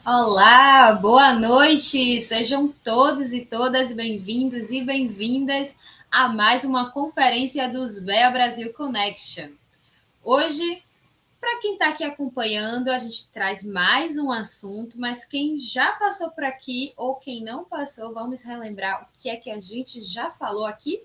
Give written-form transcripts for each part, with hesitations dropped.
Olá, boa noite! Sejam todos e todas bem-vindos e bem-vindas a mais uma conferência dos VEA Brasil Connection. Hoje, para quem está aqui acompanhando, a gente traz mais um assunto, mas quem já passou por aqui ou quem não passou, vamos relembrar o que é que a gente já falou aqui?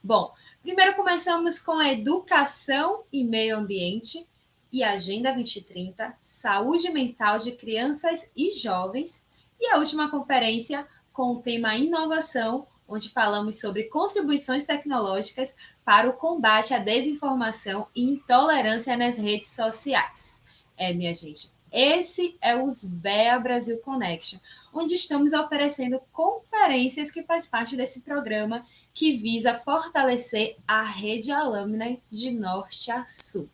Bom, primeiro começamos com a educação e meio ambiente e Agenda 2030, saúde mental de crianças e jovens, e a última conferência com o tema inovação, onde falamos sobre contribuições tecnológicas para o combate à desinformação e intolerância nas redes sociais. Minha gente, esse é os VEA Brasil Connection, onde estamos oferecendo conferências que faz parte desse programa que visa fortalecer a rede alumni de norte a sul.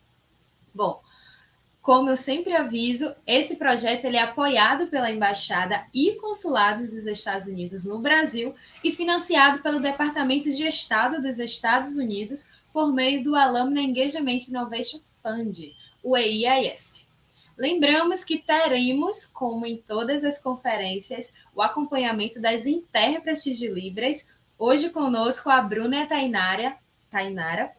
Bom, como eu sempre aviso, esse projeto ele é apoiado pela Embaixada e Consulados dos Estados Unidos no Brasil e financiado pelo Departamento de Estado dos Estados Unidos por meio do Alumni Engagement Innovation Fund, o EIIF. Lembramos que teremos, como em todas as conferências, o acompanhamento das intérpretes de Libras. Hoje conosco a Bruna e a Tainara.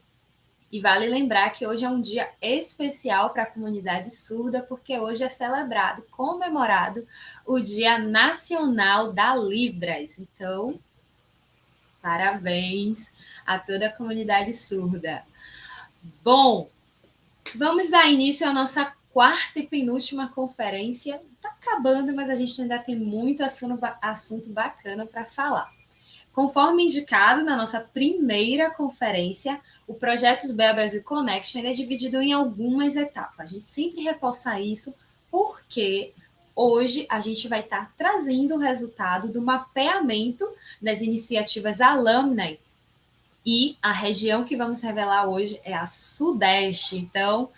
E vale lembrar que hoje é um dia especial para a comunidade surda, porque hoje é celebrado, comemorado, o Dia Nacional da Libras. Então, parabéns a toda a comunidade surda. Bom, vamos dar início à nossa quarta e penúltima conferência. Está acabando, mas a gente ainda tem muito assunto bacana para falar. Conforme indicado na nossa primeira conferência, o projeto VEA Brasil Connection é dividido em algumas etapas. A gente sempre reforça isso porque hoje a gente vai estar trazendo o resultado do mapeamento das iniciativas Alumni e a região que vamos revelar hoje é a Sudeste. Então,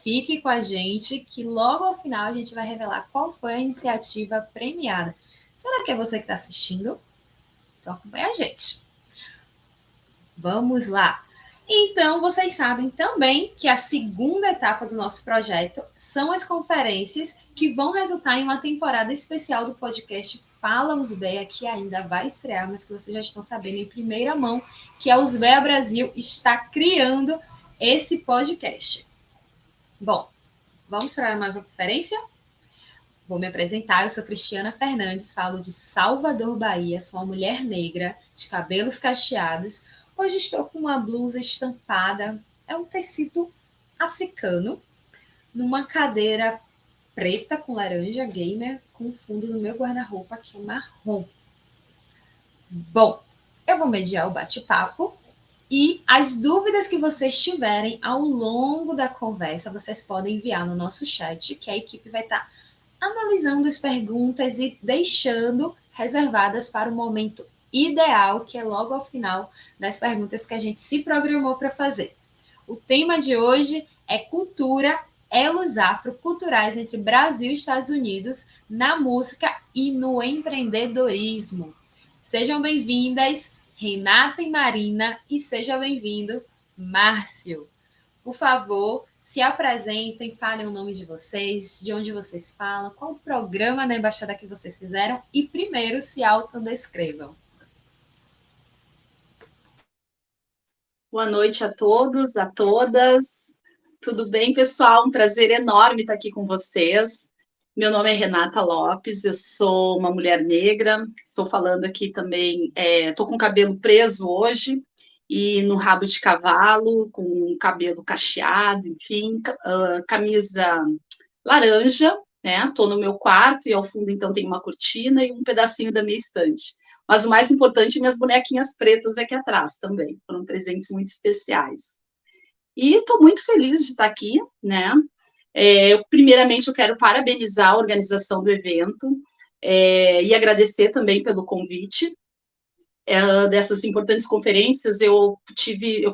fique com a gente que logo ao final a gente vai revelar qual foi a iniciativa premiada. Será que é você que está assistindo? Então, acompanha a gente. Vamos lá. Então, vocês sabem também que a segunda etapa do nosso projeto são as conferências que vão resultar em uma temporada especial do podcast Fala Os VEA, que ainda vai estrear, mas que vocês já estão sabendo em primeira mão, que é Os VEA Brasil está criando esse podcast. Bom, vamos para mais uma conferência? Vou me apresentar, eu sou Cristiana Fernandes, falo de Salvador, Bahia, sou uma mulher negra, de cabelos cacheados. Hoje estou com uma blusa estampada, é um tecido africano, numa cadeira preta com laranja, gamer, com fundo no meu guarda-roupa que é marrom. Bom, eu vou mediar o bate-papo e as dúvidas que vocês tiverem ao longo da conversa, vocês podem enviar no nosso chat, que a equipe vai estar analisando as perguntas e deixando reservadas para o momento ideal, que é logo ao final das perguntas que a gente se programou para fazer. O tema de hoje é cultura, elos afroculturais entre Brasil e Estados Unidos na música e no empreendedorismo. Sejam bem-vindas, Renata e Marina, e seja bem-vindo, Márcio. Por favor, se apresentem, falem o nome de vocês, de onde vocês falam, qual o programa na embaixada que vocês fizeram e primeiro se autodescrevam. Boa noite a todos, a todas. Tudo bem, pessoal? Um prazer enorme estar aqui com vocês. Meu nome é Renata Lopes, eu sou uma mulher negra, estou falando aqui também, estou com o cabelo preso hoje, e no rabo de cavalo, com cabelo cacheado, enfim, camisa laranja, né? Estou no meu quarto e ao fundo, então, tem uma cortina e um pedacinho da minha estante. Mas o mais importante, minhas bonequinhas pretas aqui atrás também. Foram presentes muito especiais. E estou muito feliz de estar aqui, né? Primeiramente, eu quero parabenizar a organização do evento e agradecer também pelo convite. Dessas importantes conferências, eu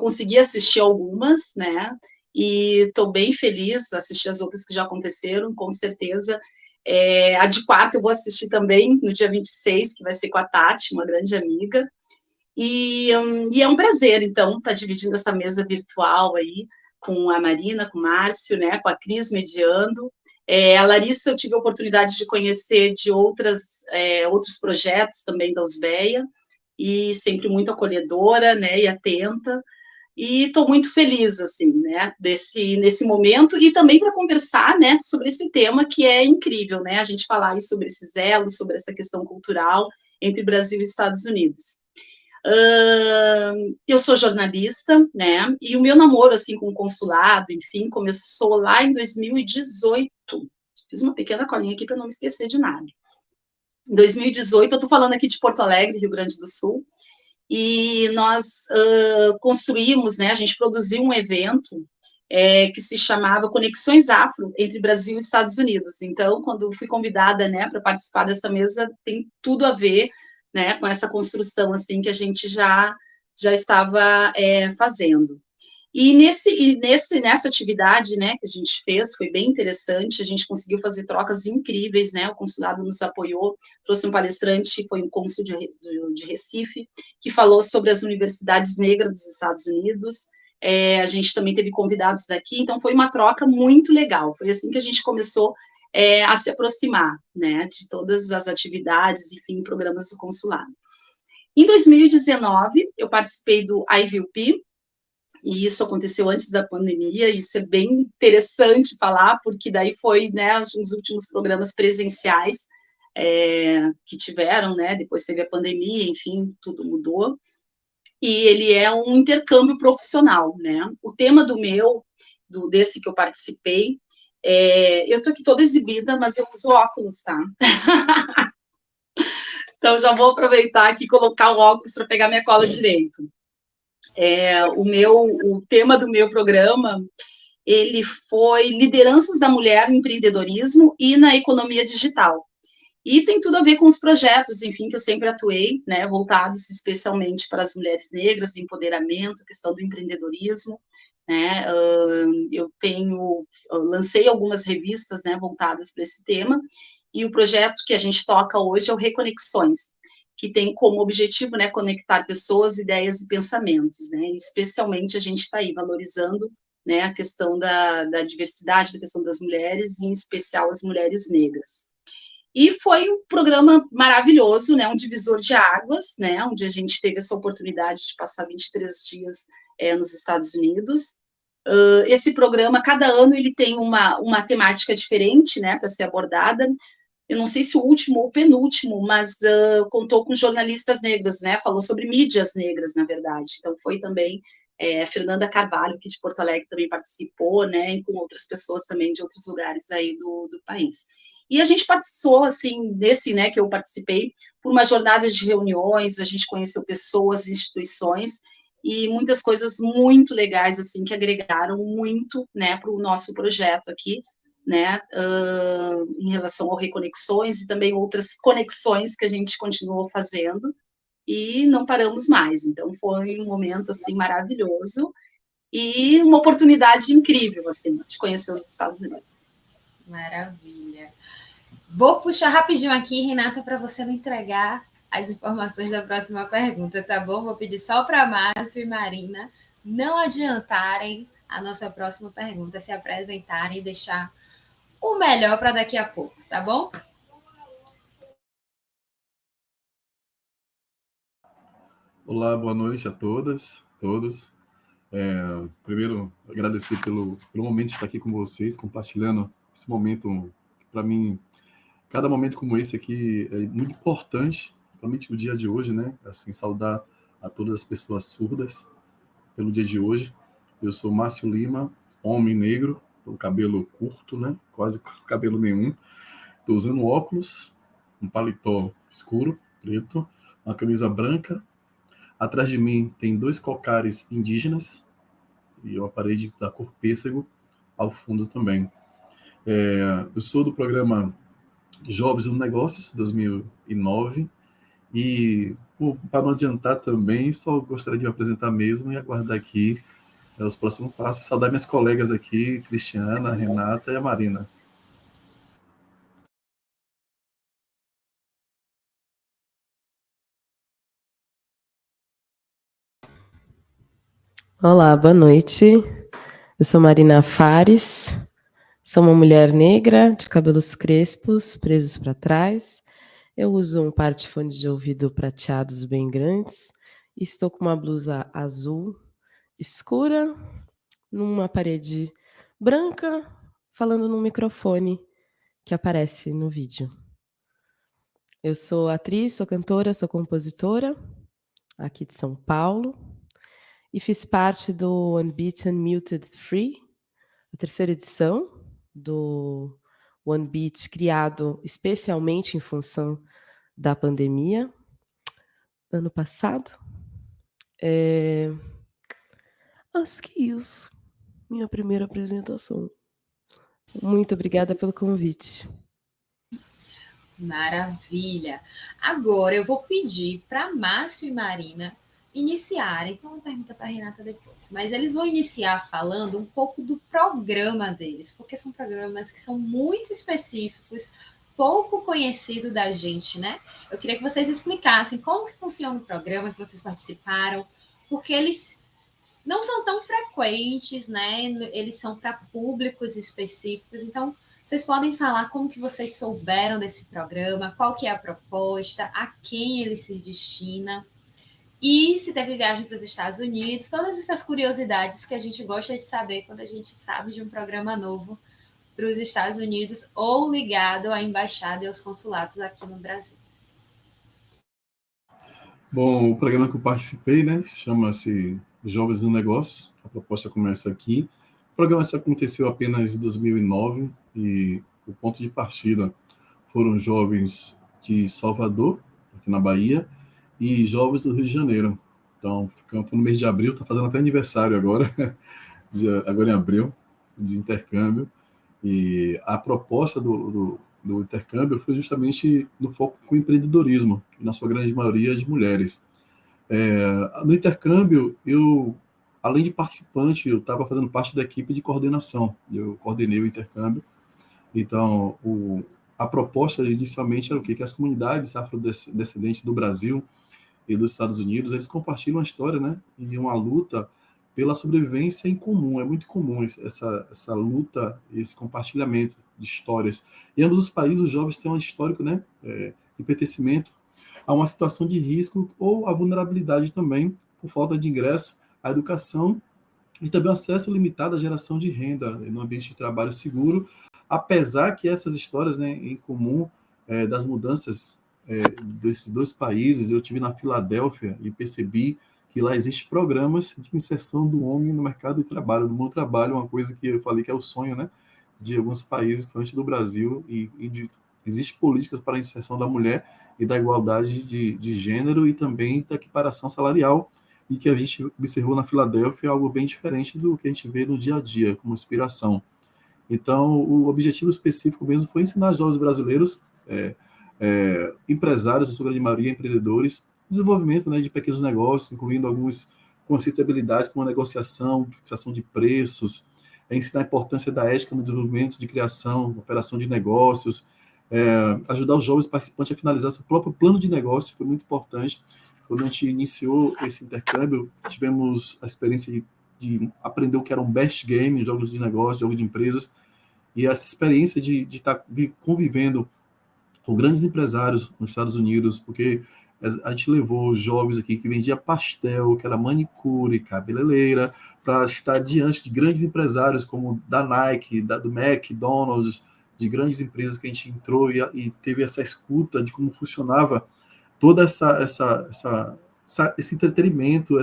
consegui assistir algumas, né? E estou bem feliz, assistir as outras que já aconteceram, com certeza. A de quarta eu vou assistir também, no dia 26, que vai ser com a Tati, uma grande amiga. E é um prazer, então, estar dividindo essa mesa virtual aí com a Marina, com o Márcio, né, com a Cris mediando. A Larissa eu tive a oportunidade de conhecer de outros projetos também da USBEA, e sempre muito acolhedora, né, e atenta. E estou muito feliz, assim, né, nesse momento, e também para conversar, né, sobre esse tema que é incrível, né, a gente falar aí sobre esses elos, sobre essa questão cultural entre Brasil e Estados Unidos. Eu sou jornalista, né, e o meu namoro, assim, com o consulado, enfim, começou lá em 2018. Fiz uma pequena colinha aqui para não me esquecer de nada. Em 2018, eu estou falando aqui de Porto Alegre, Rio Grande do Sul, e nós construímos, né, a gente produziu um evento que se chamava Conexões Afro entre Brasil e Estados Unidos. Então, quando fui convidada, né, para participar dessa mesa, tem tudo a ver, né, com essa construção assim que a gente já estava fazendo. E nessa atividade, né, que a gente fez, foi bem interessante, a gente conseguiu fazer trocas incríveis, né, o consulado nos apoiou, trouxe um palestrante, foi um cônsul de Recife, que falou sobre as universidades negras dos Estados Unidos, a gente também teve convidados daqui, então foi uma troca muito legal, foi assim que a gente começou a se aproximar, né, de todas as atividades, enfim, programas do consulado. Em 2019, eu participei do IVUP, e isso aconteceu antes da pandemia, e isso é bem interessante falar, porque daí foi, né, os últimos programas presenciais que tiveram, né, depois teve a pandemia, enfim, tudo mudou, e ele é um intercâmbio profissional, né, o tema desse que eu participei, eu tô aqui toda exibida, mas eu uso óculos, tá? Então já vou aproveitar aqui e colocar o óculos para pegar minha cola direito. O tema do meu programa, ele foi lideranças da mulher no empreendedorismo e na economia digital. E tem tudo a ver com os projetos, enfim, que eu sempre atuei, né, voltados especialmente para as mulheres negras, empoderamento, questão do empreendedorismo, né, lancei algumas revistas, né, voltadas para esse tema, e o projeto que a gente toca hoje é o Reconexões, que tem como objetivo, né, conectar pessoas, ideias e pensamentos, né, e especialmente a gente está aí valorizando, né, a questão da diversidade, da questão das mulheres, e em especial as mulheres negras. E foi um programa maravilhoso, né, um divisor de águas, né, onde a gente teve essa oportunidade de passar 23 dias nos Estados Unidos. Esse programa, cada ano, ele tem uma temática diferente, né, para ser abordada. Eu não sei se o último ou o penúltimo, mas contou com jornalistas negras, né, falou sobre mídias negras, na verdade. Então, foi também a Fernanda Carvalho, que de Porto Alegre também participou, né, e com outras pessoas também de outros lugares aí do país. E a gente participou, assim, desse, né, que eu participei, por uma jornada de reuniões, a gente conheceu pessoas, instituições, e muitas coisas muito legais, assim, que agregaram muito, né, para o nosso projeto aqui, né, em relação ao Reconexões e também outras conexões que a gente continuou fazendo, e não paramos mais. Então, foi um momento, assim, maravilhoso, e uma oportunidade incrível, assim, de conhecer os Estados Unidos. Maravilha. Vou puxar rapidinho aqui, Renata, para você me entregar as informações da próxima pergunta, tá bom? Vou pedir só para Márcio e Marina não adiantarem a nossa próxima pergunta, se apresentarem e deixar o melhor para daqui a pouco, tá bom? Olá, boa noite a todas, todos. Primeiro, agradecer pelo momento de estar aqui com vocês, compartilhando esse momento. Para mim, cada momento como esse aqui é muito importante, principalmente no dia de hoje, né? Assim, saudar a todas as pessoas surdas. pelo dia de hoje. Eu sou Márcio Lima, homem negro, com cabelo curto, né? Quase cabelo nenhum. Estou usando óculos, um paletó escuro, preto, uma camisa branca. Atrás de mim tem 2 cocares indígenas e uma parede da cor pêssego ao fundo também. Eu sou do programa Jovens no Negócios, 2009, e para não adiantar também, só gostaria de me apresentar mesmo e aguardar aqui os próximos passos. Saudar minhas colegas aqui, Cristiana, Renata e a Marina. Olá, boa noite. Eu sou Marina Fares, sou uma mulher negra de cabelos crespos, presos para trás. Eu uso um par de fones de ouvido prateados bem grandes e estou com uma blusa azul escura, numa parede branca, falando num microfone que aparece no vídeo. Eu sou atriz, sou cantora, sou compositora, aqui de São Paulo, e fiz parte do Unbeaten Muted Free, a 3ª edição do One Beat, criado especialmente em função da pandemia, ano passado. Acho que isso, minha primeira apresentação. Muito obrigada pelo convite. Maravilha. Agora eu vou pedir para Márcio e Marina iniciarem. Então, uma pergunta para a Renata depois. Mas eles vão iniciar falando um pouco do programa deles, porque são programas que são muito específicos, pouco conhecido da gente, né? Eu queria que vocês explicassem como que funciona o programa que vocês participaram, porque eles não são tão frequentes, né? Eles são para públicos específicos. Então, vocês podem falar como que vocês souberam desse programa, qual que é a proposta, a quem ele se destina, e se teve viagem para os Estados Unidos, todas essas curiosidades que a gente gosta de saber quando a gente sabe de um programa novo para os Estados Unidos ou ligado à embaixada e aos consulados aqui no Brasil. Bom, o programa que eu participei, né, chama-se Jovens no Negócios. A proposta começa aqui. O programa se aconteceu apenas em 2009 e o ponto de partida foram jovens de Salvador, aqui na Bahia, e jovens do Rio de Janeiro. Então, ficamos no mês de abril, está fazendo até aniversário agora, agora em abril, de intercâmbio. E a proposta do intercâmbio foi justamente no foco com o empreendedorismo, e na sua grande maioria de mulheres. No intercâmbio, além de participante, eu estava fazendo parte da equipe de coordenação. Eu coordenei o intercâmbio. Então, a proposta inicialmente era o quê? Que as comunidades afrodescendentes do Brasil e dos Estados Unidos, eles compartilham uma história, né? E uma luta pela sobrevivência em comum. É muito comum essa luta, esse compartilhamento de histórias. Em ambos os países, os jovens têm um histórico, né? De pertencimento a uma situação de risco ou a vulnerabilidade também, por falta de ingresso à educação e também acesso limitado à geração de renda no ambiente de trabalho seguro, apesar que essas histórias, né, em comum das mudanças desses 2 países, eu tive na Filadélfia e percebi que lá existem programas de inserção do homem no mercado de trabalho, no mundo do trabalho, uma coisa que eu falei que é o sonho, né, de alguns países, principalmente do Brasil, existem políticas para a inserção da mulher e da igualdade de gênero e também da equiparação salarial, e que a gente observou na Filadélfia algo bem diferente do que a gente vê no dia a dia, como inspiração. Então, o objetivo específico mesmo foi ensinar jovens brasileiros, empresários, em sua grande maioria, empreendedores, desenvolvimento, né, de pequenos negócios, incluindo alguns conceitos de habilidades como a negociação, fixação de preços, ensinar a importância da ética no desenvolvimento de criação, operação de negócios, ajudar os jovens participantes a finalizar seu próprio plano de negócio, foi muito importante. Quando a gente iniciou esse intercâmbio, tivemos a experiência de aprender o que era um best game, jogos de negócio, jogos de empresas, e essa experiência de estar convivendo com grandes empresários nos Estados Unidos, porque a gente levou jovens aqui que vendia pastel, que era manicure, cabeleireira, para estar diante de grandes empresários como da Nike, do McDonald's, de grandes empresas que a gente entrou e teve essa escuta de como funcionava toda esse entretenimento,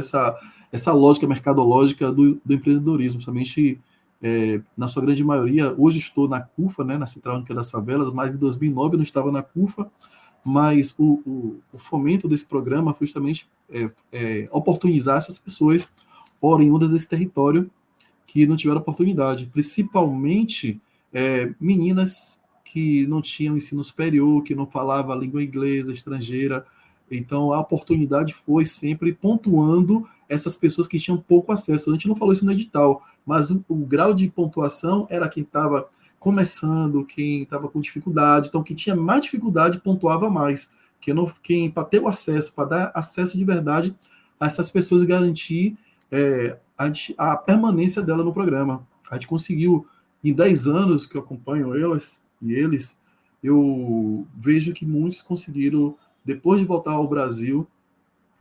essa lógica mercadológica do empreendedorismo, somente na sua grande maioria. Hoje estou na CUFA, né, na Central Única das Favelas, mas em 2009 eu não estava na CUFA, mas o fomento desse programa foi justamente oportunizar essas pessoas oriundas desse território que não tiveram oportunidade, principalmente meninas que não tinham ensino superior, que não falavam a língua inglesa, estrangeira. Então, a oportunidade foi sempre pontuando essas pessoas que tinham pouco acesso. A gente não falou isso no edital, mas o grau de pontuação era quem estava começando, quem estava com dificuldade. Então, quem tinha mais dificuldade pontuava mais. Quem para ter o acesso, para dar acesso de verdade a essas pessoas e garantir a permanência dela no programa. A gente conseguiu, em 10 anos que eu acompanho elas e eles, eu vejo que muitos conseguiram, depois de voltar ao Brasil,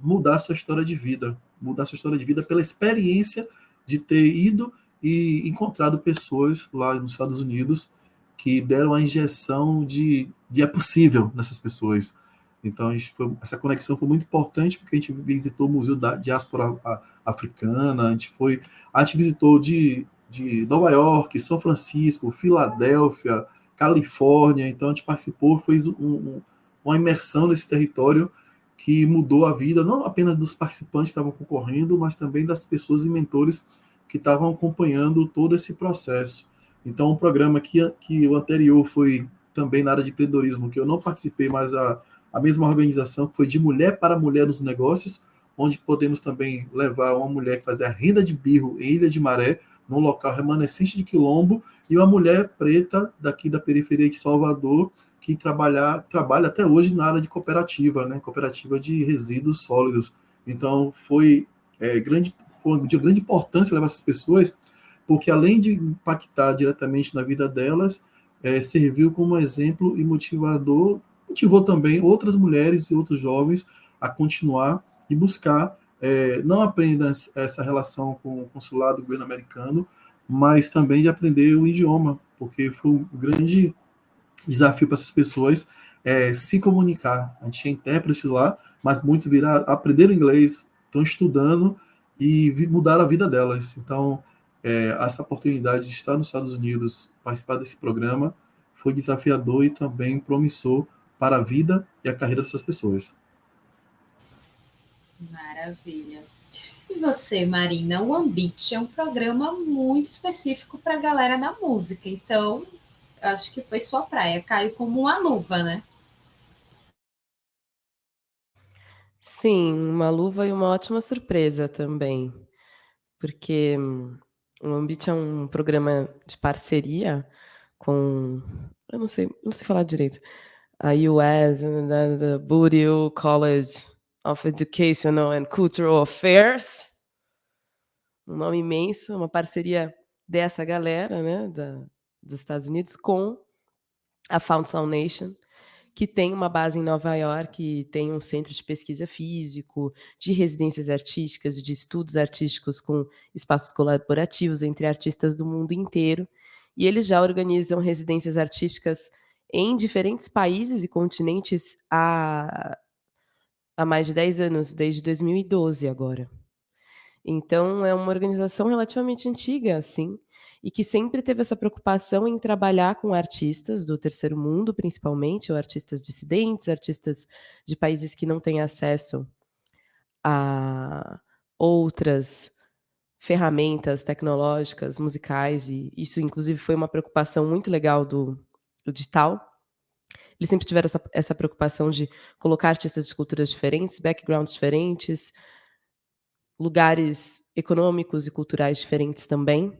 mudar sua história de vida. Mudar sua história de vida pela experiência de ter ido e encontrado pessoas lá nos Estados Unidos que deram a injeção de é possível nessas pessoas. Então, essa conexão foi muito importante, porque a gente visitou o Museu da Diáspora Africana, a gente visitou de Nova York, São Francisco, Filadélfia, Califórnia. Então, a gente participou, fez uma imersão nesse território que mudou a vida, não apenas dos participantes que estavam concorrendo, mas também das pessoas e mentores que estavam acompanhando todo esse processo. Então, um programa que o anterior foi também na área de empreendedorismo, que eu não participei, mas a mesma organização, que foi de mulher para mulher nos negócios, onde podemos também levar uma mulher que fazia renda de birro em Ilha de Maré, num local remanescente de quilombo, e uma mulher preta daqui da periferia de Salvador, que trabalha até hoje na área de cooperativa, né? Cooperativa de resíduos sólidos. Então, foi de grande importância levar essas pessoas, porque além de impactar diretamente na vida delas, serviu como exemplo e motivou também outras mulheres e outros jovens a continuar e buscar não apenas essa relação com o consulado do governo americano, mas também de aprender o idioma, porque foi um grande desafio para essas pessoas se comunicar. A gente tinha intérpretes lá, mas muitos aprenderam inglês, estão estudando e mudaram a vida delas. Então, essa oportunidade de estar nos Estados Unidos, participar desse programa, foi desafiador e também promissor para a vida e a carreira dessas pessoas. Maravilha. E você, Marina? O Ambit é um programa muito específico para a galera da música, então acho que foi sua praia, caiu como uma luva, né? Sim, uma luva e uma ótima surpresa também, porque o Ambit é um programa de parceria com, eu não sei falar direito, a US, the Bootheel College of Educational and Cultural Affairs, um nome imenso, uma parceria dessa galera, né, dos Estados Unidos com a Found Sound Nation, que tem uma base em Nova York e tem um centro de pesquisa físico, de residências artísticas, de estudos artísticos com espaços colaborativos entre artistas do mundo inteiro. E eles já organizam residências artísticas em diferentes países e continentes há mais de 10 anos, desde 2012 agora. Então, é uma organização relativamente antiga, assim, e que sempre teve essa preocupação em trabalhar com artistas do terceiro mundo, principalmente, ou artistas dissidentes, artistas de países que não têm acesso a outras ferramentas tecnológicas, musicais, e isso, inclusive, foi uma preocupação muito legal do digital. Eles sempre tiveram essa preocupação de colocar artistas de culturas diferentes, backgrounds diferentes, lugares econômicos e culturais diferentes também,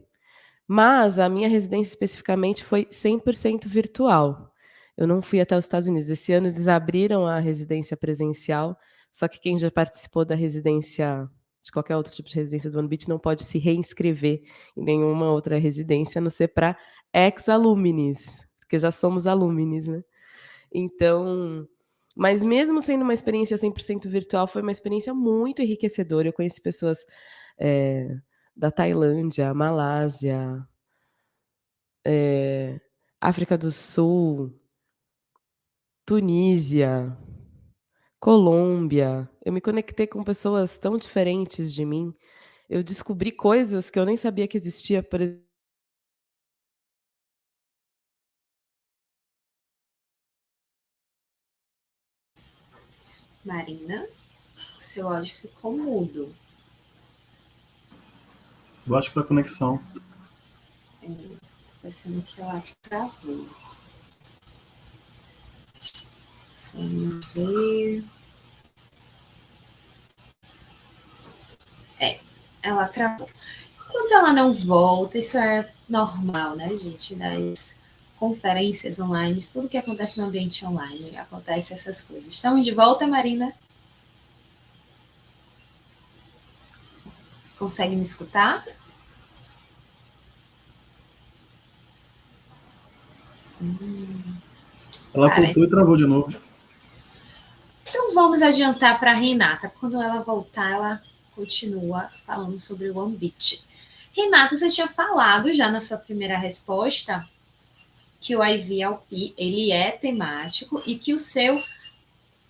mas a minha residência especificamente foi 100% virtual. Eu não fui até os Estados Unidos. Esse ano eles abriram a residência presencial, só que quem já participou da residência, de qualquer outro tipo de residência do OneBeat, não pode se reinscrever em nenhuma outra residência, a não ser para ex-alumnis, porque já somos alumnis, né? Então, mas mesmo sendo uma experiência 100% virtual, foi uma experiência muito enriquecedora. Eu conheci pessoas da Tailândia, Malásia, África do Sul, Tunísia, Colômbia. Eu me conectei com pessoas tão diferentes de mim, eu descobri coisas que eu nem sabia que existia, por exemplo. Marina, seu áudio ficou mudo. Eu acho que foi a conexão. Parecendo que ela travou. Vamos ver. Ela travou. Quando ela não volta, isso é normal, né, gente? Das conferências online, tudo que acontece no ambiente online, acontece essas coisas. Estamos de volta, Marina? Consegue me escutar? Ela Parece. voltou e travou de novo. Então vamos adiantar para a Renata. Quando ela voltar, ela continua falando sobre o Ambit. Renata, você tinha falado já na sua primeira resposta que o IVLP ele é temático e que o seu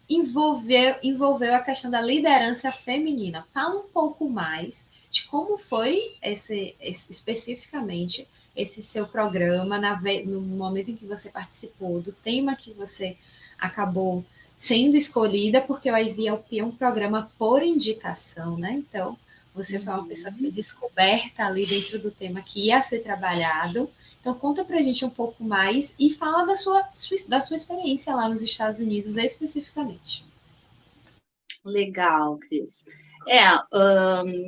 envolveu a questão da liderança feminina. Fala um pouco mais de como foi especificamente esse seu programa no momento em que você participou, do tema que você acabou sendo escolhida, porque o IVLP é um programa por indicação, né? Então, você foi uma pessoa que foi descoberta ali dentro do tema que ia ser trabalhado. Então, conta pra gente um pouco mais e fala da sua experiência lá nos Estados Unidos especificamente. Legal, Cris.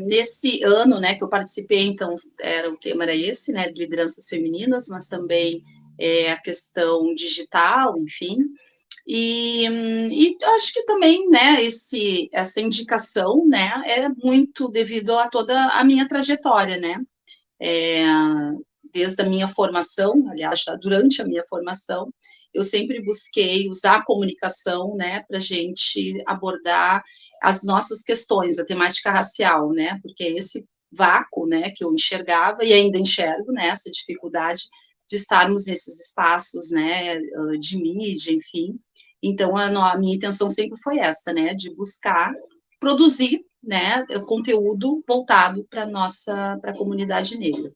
Nesse ano, né, que eu participei, então, o tema era esse, né, de lideranças femininas, mas também a questão digital, enfim. E acho que também, né, essa indicação, né, é muito devido a toda a minha trajetória, né, desde a minha formação, aliás, já durante a minha formação, eu sempre busquei usar a comunicação, né, para a gente abordar as nossas questões, a temática racial, né, porque é esse vácuo, né, que eu enxergava e ainda enxergo, né, essa dificuldade de estarmos nesses espaços, né, de mídia, enfim. Então, a minha intenção sempre foi essa, né, de buscar produzir, né, conteúdo voltado para a comunidade negra.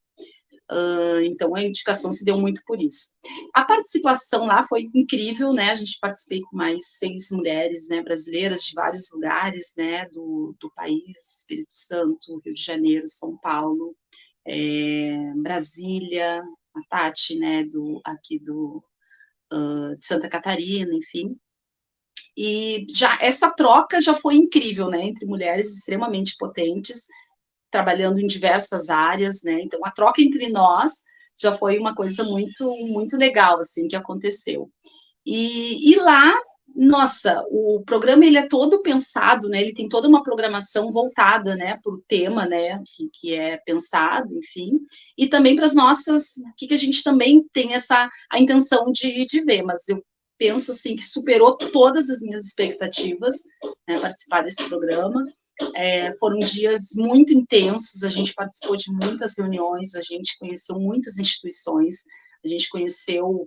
Então, a indicação se deu muito por isso. A participação lá foi incrível, né? A gente participei com mais 6 mulheres, né, brasileiras de vários lugares, né, do país, Espírito Santo, Rio de Janeiro, São Paulo, Brasília, a Tati, né, de Santa Catarina, enfim. E já essa troca já foi incrível, né, entre mulheres extremamente potentes, trabalhando em diversas áreas, né? Então, a troca entre nós já foi uma coisa muito, muito legal, assim, que aconteceu. E lá, nossa, o programa, ele é todo pensado, né? Ele tem toda uma programação voltada, né, para o tema, né, que é pensado, enfim, e também para as nossas, o que a gente também tem a intenção de ver, mas eu penso, assim, que superou todas as minhas expectativas, né, participar desse programa. Foram dias muito intensos, a gente participou de muitas reuniões, a gente conheceu muitas instituições, a gente conheceu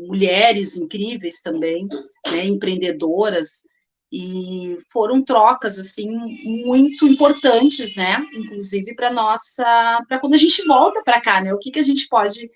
mulheres incríveis também, né, empreendedoras, e foram trocas, assim, muito importantes, né, inclusive para quando a gente volta para cá, né, o que a gente pode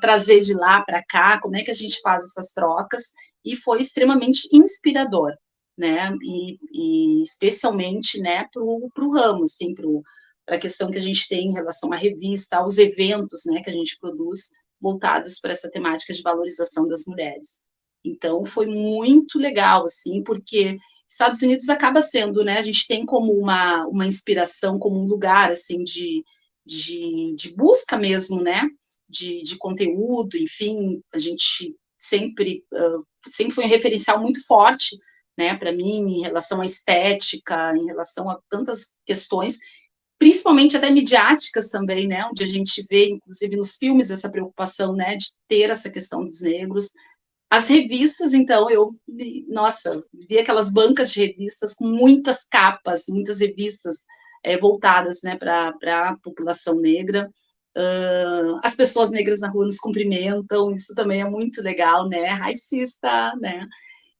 trazer de lá para cá, como é que a gente faz essas trocas, e foi extremamente inspirador, né, e especialmente, né, para o ramo, assim, para a questão que a gente tem em relação à revista, aos eventos, né, que a gente produz, voltados para essa temática de valorização das mulheres. Então, foi muito legal, assim, porque Estados Unidos acaba sendo, né, a gente tem como uma inspiração, como um lugar, assim, de busca mesmo, né, de conteúdo, enfim, a gente sempre foi um referencial muito forte, né, para mim, em relação à estética, em relação a tantas questões, principalmente até midiáticas também, né, onde a gente vê, inclusive nos filmes, essa preocupação, né, de ter essa questão dos negros. As revistas, então, nossa, vi aquelas bancas de revistas com muitas capas, muitas revistas voltadas, né, para a população negra. As pessoas negras na rua nos cumprimentam, isso também é muito legal, né, racista, né,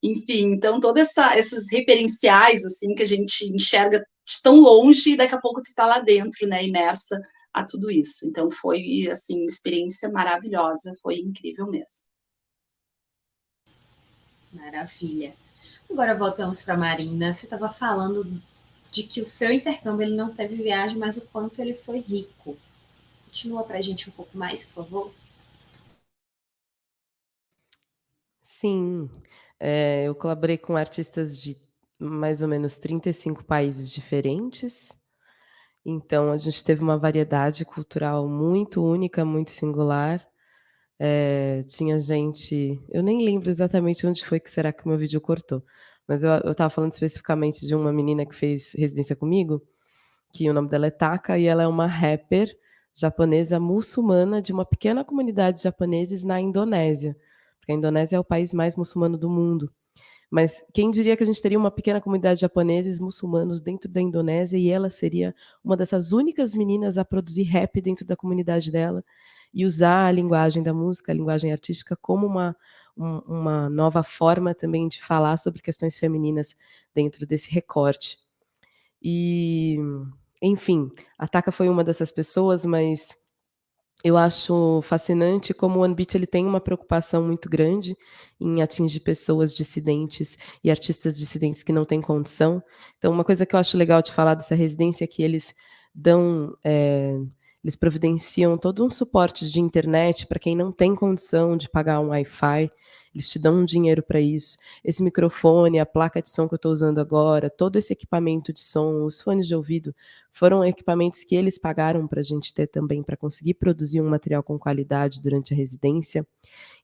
enfim, então, todos esses referenciais, assim, que a gente enxerga de tão longe, e daqui a pouco tu está lá dentro, né, imersa a tudo isso. Então foi, assim, uma experiência maravilhosa, foi incrível mesmo. Maravilha. Agora voltamos para a Marina. Você estava falando de que o seu intercâmbio ele não teve viagem, mas o quanto ele foi rico. Continua para a gente um pouco mais, por favor. Sim, eu colaborei com artistas de mais ou menos 35 países diferentes, então a gente teve uma variedade cultural muito única, muito singular. Tinha gente, eu nem lembro exatamente onde foi que será que o meu vídeo cortou, mas eu estava falando especificamente de uma menina que fez residência comigo, que o nome dela é Taka, e ela é uma rapper japonesa muçulmana de uma pequena comunidade de japoneses na Indonésia, porque a Indonésia é o país mais muçulmano do mundo. Mas quem diria que a gente teria uma pequena comunidade de japoneses muçulmanos dentro da Indonésia, e ela seria uma dessas únicas meninas a produzir rap dentro da comunidade dela e usar a linguagem da música, a linguagem artística, como uma nova forma também de falar sobre questões femininas dentro desse recorte. E, enfim, a Taka foi uma dessas pessoas, mas eu acho fascinante como o OneBeat ele tem uma preocupação muito grande em atingir pessoas dissidentes e artistas dissidentes que não têm condição. Então, uma coisa que eu acho legal de falar dessa residência é que eles dão, eles providenciam todo um suporte de internet para quem não tem condição de pagar um Wi-Fi. Eles te dão um dinheiro para isso. Esse microfone, a placa de som que eu estou usando agora, todo esse equipamento de som, os fones de ouvido, foram equipamentos que eles pagaram para a gente ter também, para conseguir produzir um material com qualidade durante a residência.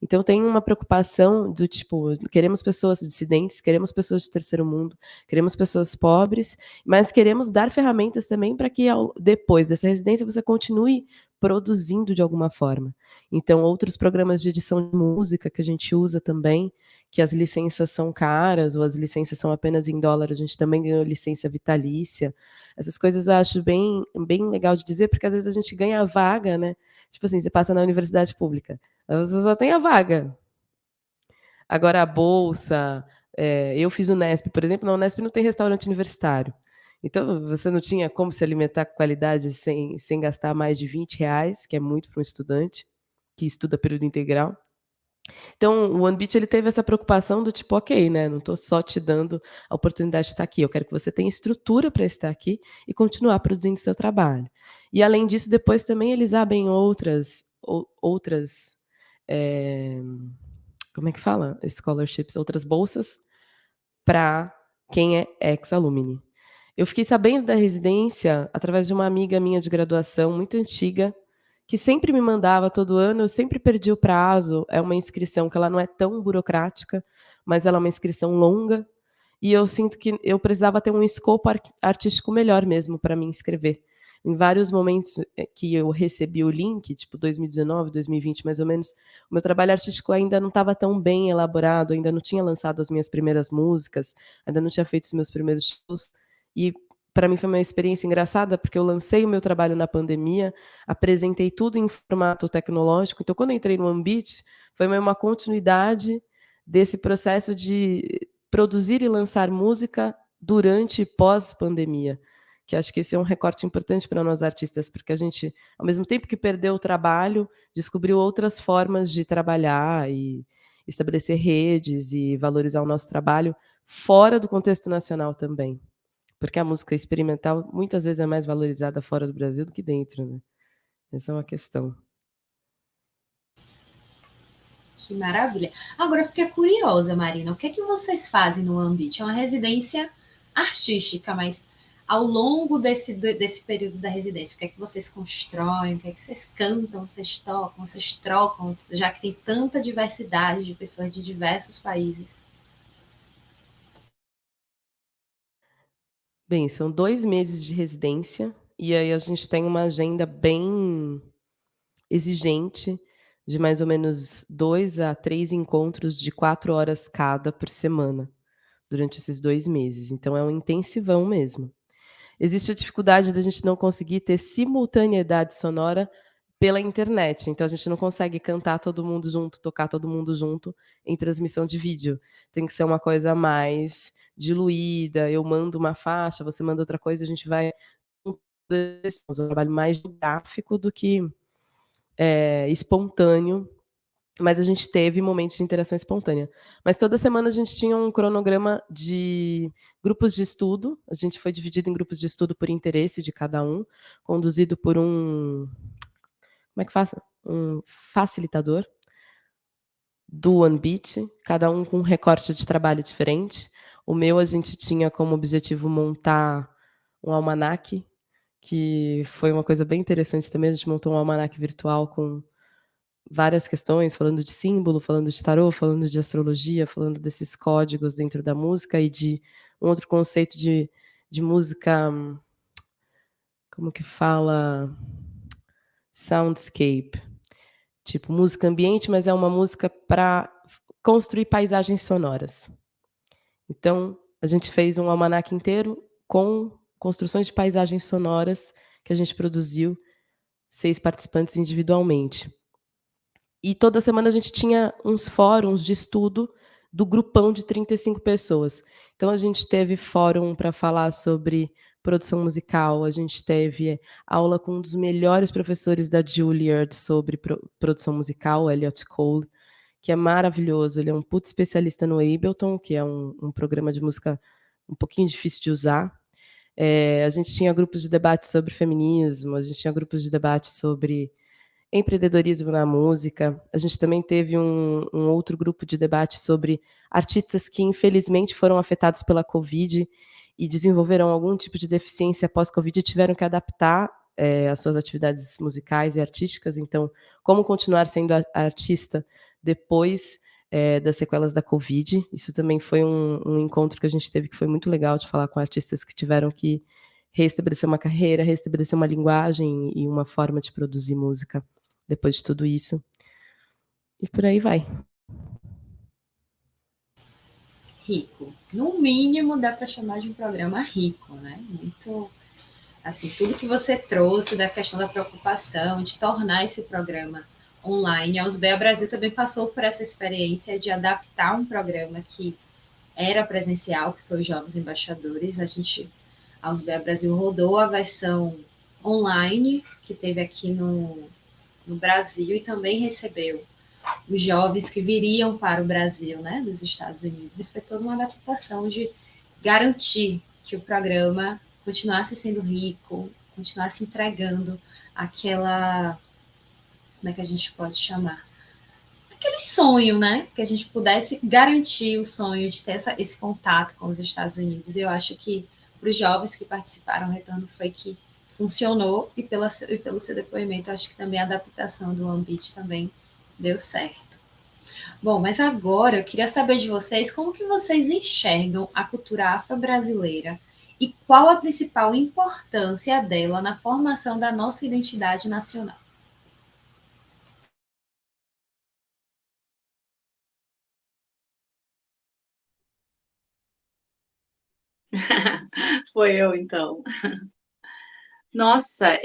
Então tem uma preocupação do tipo, queremos pessoas dissidentes, queremos pessoas de terceiro mundo, queremos pessoas pobres, mas queremos dar ferramentas também para que depois dessa residência você continue produzindo de alguma forma. Então, outros programas de edição de música que a gente usa também, que as licenças são caras ou as licenças são apenas em dólar, a gente também ganhou licença vitalícia. Essas coisas eu acho bem, bem legal de dizer, porque às vezes a gente ganha a vaga, né? Tipo assim, você passa na universidade pública, você só tem a vaga. Agora a bolsa, eu fiz o Unesp, por exemplo, na Unesp não tem restaurante universitário. Então, você não tinha como se alimentar com qualidade sem gastar mais de R$20, que é muito para um estudante que estuda período integral. Então, o OneBeat ele teve essa preocupação do tipo, ok, né? Não estou só te dando a oportunidade de estar aqui, eu quero que você tenha estrutura para estar aqui e continuar produzindo seu trabalho. E além disso, depois também eles abrem outras como é que fala? Scholarships, outras bolsas para quem é ex-alumni. Eu fiquei sabendo da residência através de uma amiga minha de graduação muito antiga, que sempre me mandava todo ano, eu sempre perdi o prazo, é uma inscrição que ela não é tão burocrática, mas ela é uma inscrição longa, e eu sinto que eu precisava ter um escopo artístico melhor mesmo para me inscrever. Em vários momentos que eu recebi o link, tipo 2019, 2020 mais ou menos, o meu trabalho artístico ainda não estava tão bem elaborado, ainda não tinha lançado as minhas primeiras músicas, ainda não tinha feito os meus primeiros shows, e para mim foi uma experiência engraçada, porque eu lancei o meu trabalho na pandemia, apresentei tudo em formato tecnológico, então quando eu entrei no OneBeat, foi uma continuidade desse processo de produzir e lançar música durante e pós-pandemia, que acho que esse é um recorte importante para nós artistas, porque a gente, ao mesmo tempo que perdeu o trabalho, descobriu outras formas de trabalhar e estabelecer redes e valorizar o nosso trabalho fora do contexto nacional também. Porque a música experimental muitas vezes é mais valorizada fora do Brasil do que dentro, né? Essa é uma questão. Que maravilha. Agora eu fiquei curiosa, Marina. O que é que vocês fazem no OneBeat? É uma residência artística, mas ao longo desse período da residência, o que é que vocês constroem? O que é que vocês cantam? Vocês tocam? Vocês trocam? Já que tem tanta diversidade de pessoas de diversos países. Bem, são 2 meses de residência, e aí a gente tem uma agenda bem exigente, de mais ou menos 2 a 3 encontros de 4 horas cada por semana, durante esses 2 meses. Então é um intensivão mesmo. Existe a dificuldade da gente não conseguir ter simultaneidade sonora pela internet. Então a gente não consegue cantar todo mundo junto, tocar todo mundo junto em transmissão de vídeo. Tem que ser uma coisa mais diluída. Eu mando uma faixa, você manda outra coisa, a gente vai um trabalho mais gráfico do que espontâneo, mas a gente teve momentos de interação espontânea. Mas toda semana a gente tinha um cronograma de grupos de estudo, a gente foi dividido em grupos de estudo por interesse de cada um, conduzido por um facilitador do One Beat, cada um com um recorte de trabalho diferente. O meu, a gente tinha como objetivo montar um almanaque, que foi uma coisa bem interessante também. A gente montou um almanaque virtual com várias questões, falando de símbolo, falando de tarô, falando de astrologia, falando desses códigos dentro da música e de um outro conceito de música, como que fala? Soundscape. Tipo, música ambiente, mas é uma música para construir paisagens sonoras. Então, a gente fez um almanaque inteiro com construções de paisagens sonoras que a gente produziu, 6 participantes individualmente. E toda semana a gente tinha uns fóruns de estudo do grupão de 35 pessoas. Então a gente teve fórum para falar sobre produção musical, a gente teve aula com um dos melhores professores da Juilliard sobre produção musical, Elliot Cole, que é maravilhoso. Ele é um puto especialista no Ableton, que é um programa de música um pouquinho difícil de usar. A gente tinha grupos de debate sobre feminismo, a gente tinha grupos de debate sobre empreendedorismo na música. A gente também teve um outro grupo de debate sobre artistas que, infelizmente, foram afetados pela Covid e desenvolveram algum tipo de deficiência pós-Covid e tiveram que adaptar as suas atividades musicais e artísticas. Então, como continuar sendo artista depois das sequelas da Covid. Isso também foi um encontro que a gente teve que foi muito legal, de falar com artistas que tiveram que restabelecer uma carreira, restabelecer uma linguagem e uma forma de produzir música depois de tudo isso. E por aí vai. Rico. No mínimo, dá para chamar de um programa rico, né? Muito, assim, tudo que você trouxe da questão da preocupação de tornar esse programa online. A USBEA Brasil também passou por essa experiência de adaptar um programa que era presencial, que foi os Jovens Embaixadores. A USBEA Brasil rodou a versão online, que teve aqui no Brasil, e também recebeu os jovens que viriam para o Brasil, né, dos Estados Unidos, e foi toda uma adaptação de garantir que o programa continuasse sendo rico, continuasse entregando aquela, como é que a gente pode chamar? Aquele sonho, né, que a gente pudesse garantir o sonho de ter esse contato com os Estados Unidos. Eu acho que para os jovens que participaram, o retorno foi que funcionou, e pelo seu depoimento, acho que também a adaptação do Ambit também deu certo. Bom, mas agora eu queria saber de vocês como que vocês enxergam a cultura afro-brasileira e qual a principal importância dela na formação da nossa identidade nacional. Foi eu, então. Nossa,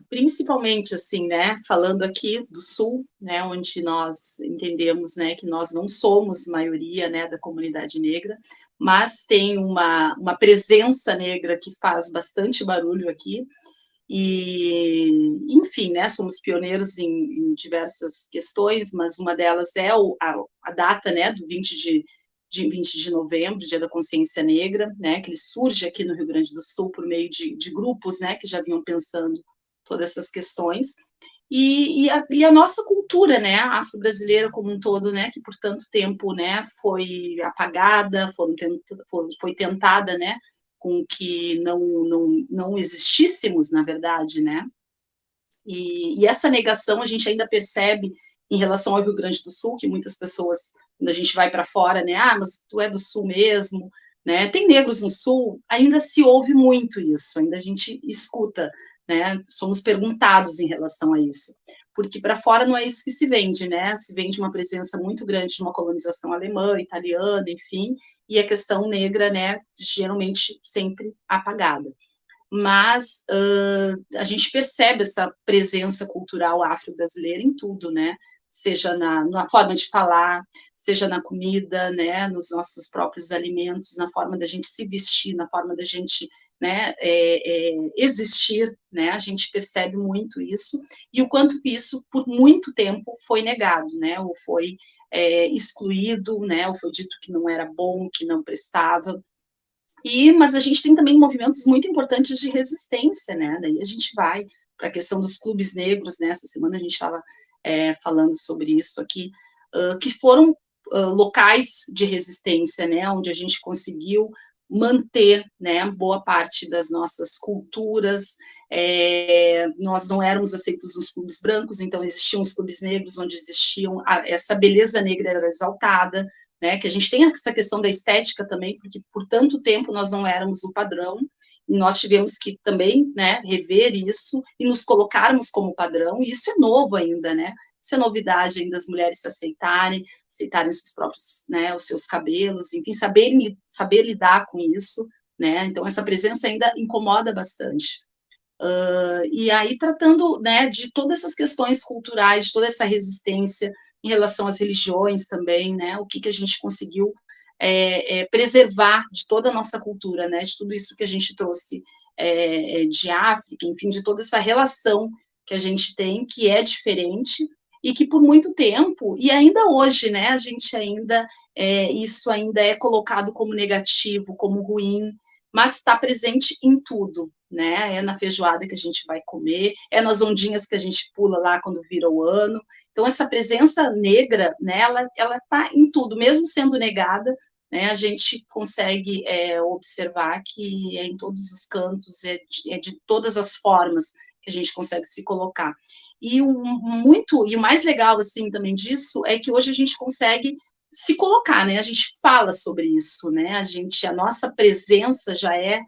principalmente assim, né, falando aqui do Sul, né, onde nós entendemos, né, que nós não somos maioria, né, da comunidade negra, mas tem uma presença negra que faz bastante barulho aqui, e, enfim, né, somos pioneiros em diversas questões, mas uma delas é a data, né, do 20 de novembro, Dia da Consciência Negra, né, que ele surge aqui no Rio Grande do Sul por meio de grupos, né, que já vinham pensando todas essas questões, e a nossa cultura, né, afro-brasileira como um todo, né, que por tanto tempo, né, foi apagada, foi tentada, né, com que não existíssemos, na verdade, né, e essa negação a gente ainda percebe em relação ao Rio Grande do Sul, que muitas pessoas, quando a gente vai para fora, né, mas tu é do Sul mesmo, né, tem negros no Sul, ainda se ouve muito isso, ainda a gente escuta, né, somos perguntados em relação a isso, porque para fora não é isso que se vende, né, se vende uma presença muito grande de uma colonização alemã, italiana, enfim, e a questão negra, né, geralmente sempre apagada. mas a gente percebe essa presença cultural afro-brasileira em tudo, né? Seja na forma de falar, seja na comida, né? Nos nossos próprios alimentos, na forma da gente se vestir, na forma da gente, né, existir, né? A gente percebe muito isso, e o quanto isso, por muito tempo, foi negado, né? Ou foi excluído, né? Ou foi dito que não era bom, que não prestava. Mas a gente tem também movimentos muito importantes de resistência, né? Daí a gente vai para a questão dos clubes negros, né? Essa semana a gente estava falando sobre isso aqui, que foram locais de resistência, né? Onde a gente conseguiu manter, né, boa parte das nossas culturas. Nós não éramos aceitos nos clubes brancos, então existiam os clubes negros onde existiam essa beleza negra era exaltada, né, que a gente tem essa questão da estética também, porque por tanto tempo nós não éramos o padrão, e nós tivemos que também, né, rever isso e nos colocarmos como padrão, e isso é novo ainda, né? Isso é novidade ainda, as mulheres se aceitarem seus próprios, né, os seus cabelos, enfim, saber lidar com isso, né? Então essa presença ainda incomoda bastante. E aí tratando, né, de todas essas questões culturais, de toda essa resistência em relação às religiões também, né, o que a gente conseguiu preservar de toda a nossa cultura, né, de tudo isso que a gente trouxe de África, enfim, de toda essa relação que a gente tem, que é diferente, e que por muito tempo, e ainda hoje, né, a gente ainda, isso ainda é colocado como negativo, como ruim, mas está presente em tudo, né? É na feijoada que a gente vai comer, é nas ondinhas que a gente pula lá quando vira o ano. Então, essa presença negra, né, ela está em tudo, mesmo sendo negada, né, a gente consegue observar que é em todos os cantos, é de todas as formas que a gente consegue se colocar. E o mais legal, assim, também disso, é que hoje a gente consegue se colocar, né? A gente fala sobre isso, né? A nossa presença já ela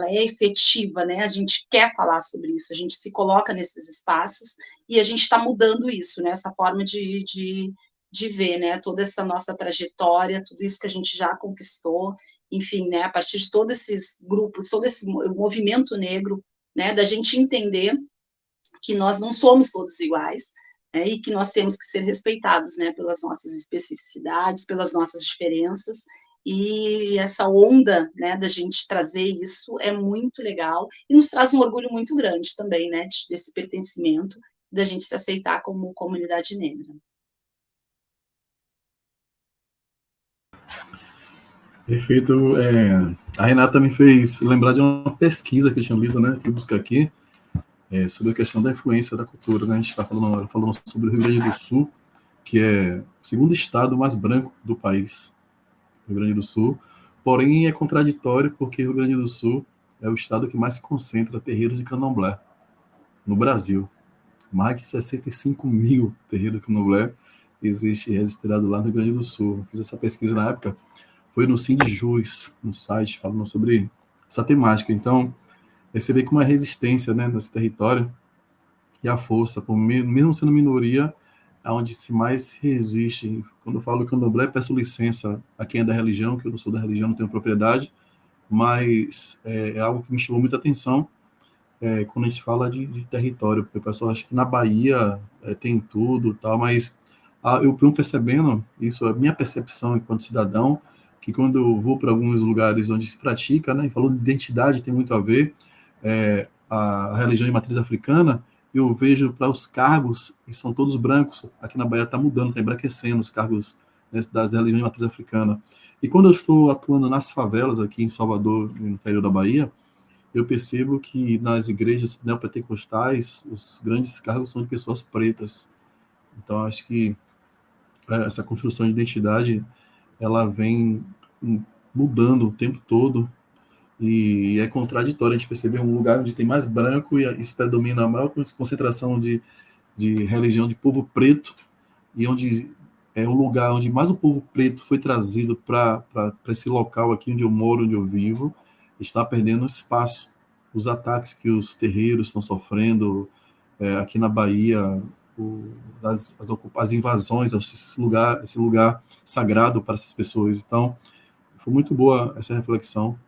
é efetiva, né? A gente quer falar sobre isso, a gente se coloca nesses espaços e a gente está mudando isso, né? Essa forma de ver, né? Toda essa nossa trajetória, tudo isso que a gente já conquistou, enfim, né? A partir de todos esses grupos, todo esse movimento negro, né? Da gente entender que nós não somos todos iguais, né, e que nós temos que ser respeitados, né, pelas nossas especificidades, pelas nossas diferenças, e essa onda, né, da gente trazer isso é muito legal, e nos traz um orgulho muito grande também, né, desse pertencimento, da gente se aceitar como comunidade negra. Perfeito. A Renata me fez lembrar de uma pesquisa que eu tinha lido, né? Fui buscar aqui, sobre a questão da influência da cultura, né? A gente está falando sobre o Rio Grande do Sul, que é o segundo estado mais branco do país, Rio Grande do Sul. Porém, é contraditório porque o Rio Grande do Sul é o estado que mais se concentra terreiros de candomblé no Brasil. Mais de 65 mil terreiros de candomblé existe registrado lá no Rio Grande do Sul. Eu fiz essa pesquisa na época, foi no Sindjus, no site, falando sobre essa temática. Então, você vê como a resistência, né, nesse território e a força, mesmo sendo minoria, aonde se mais resiste. Quando eu falo candomblé, peço licença a quem é da religião, que eu não sou da religião, não tenho propriedade, mas é algo que me chamou muita atenção quando a gente fala de território, porque o pessoal acha que na Bahia tem tudo, tal, mas eu venho percebendo, isso é a minha percepção enquanto cidadão, que quando eu vou para alguns lugares onde se pratica, né, falando de identidade tem muito a ver, a religião de matriz africana, eu vejo para os cargos, e são todos brancos, aqui na Bahia está mudando, está embranquecendo os cargos, né, das religiões de matriz africana. E quando eu estou atuando nas favelas aqui em Salvador, no interior da Bahia, eu percebo que nas igrejas neopentecostais, os grandes cargos são de pessoas pretas. Então, acho que essa construção de identidade, ela vem mudando o tempo todo, e é contraditório a gente perceber um lugar onde tem mais branco e isso predomina a maior concentração de religião de povo preto, e onde é um lugar onde mais o povo preto foi trazido para esse local aqui onde eu moro, onde eu vivo, está perdendo espaço. Os ataques que os terreiros estão sofrendo aqui na Bahia, as invasões, esse lugar sagrado para essas pessoas. Então, foi muito boa essa reflexão,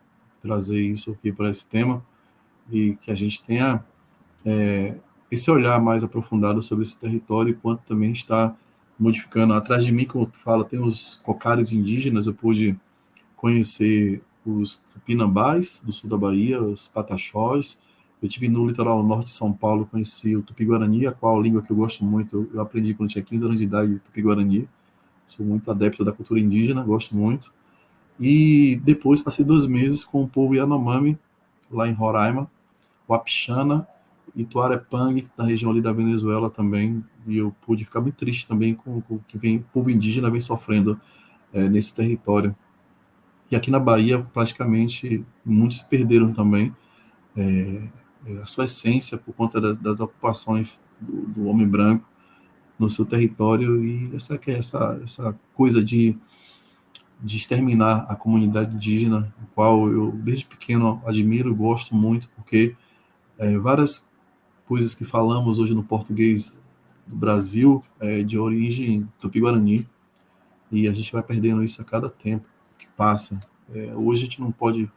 trazer isso aqui para esse tema e que a gente tenha esse olhar mais aprofundado sobre esse território, enquanto também está modificando. Atrás de mim, como tu fala, tem os cocares indígenas. Eu pude conhecer os tupinambás do sul da Bahia, os pataxós. Eu tive no litoral norte de São Paulo, conheci o tupi-guarani, a qual língua que eu gosto muito. Eu aprendi quando tinha 15 anos de idade, tupi-guarani. Sou muito adepto da cultura indígena, gosto muito. E depois passei 2 meses com o povo Yanomami, lá em Roraima, Wapixana e Tuarepang, na região ali da Venezuela também, e eu pude ficar muito triste também com o que o povo indígena vem sofrendo nesse território. E aqui na Bahia, praticamente, muitos se perderam também a sua essência por conta das ocupações do homem branco no seu território, e essa coisa de exterminar a comunidade indígena, o qual eu, desde pequeno, admiro e gosto muito, porque várias coisas que falamos hoje no português do Brasil de origem tupi-guarani, e a gente vai perdendo isso a cada tempo que passa. Hoje a gente não pode,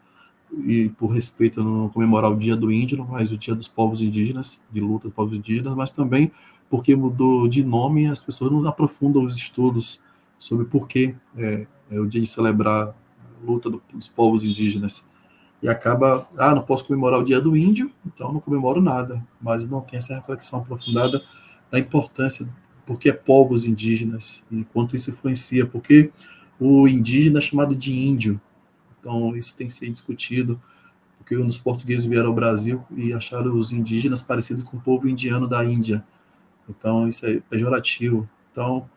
e por respeito, não comemorar o Dia do Índio, mas o Dia dos Povos Indígenas, de luta dos povos indígenas, mas também porque mudou de nome, as pessoas não aprofundam os estudos sobre por que é o dia de celebrar a luta dos povos indígenas. E acaba, não posso comemorar o Dia do Índio, então não comemoro nada, mas não tem essa reflexão aprofundada da importância, porque povos indígenas, e quanto isso influencia, porque o indígena é chamado de índio. Então isso tem que ser discutido, porque um dos portugueses vieram ao Brasil e acharam os indígenas parecidos com o povo indiano da Índia. Então isso é pejorativo. Então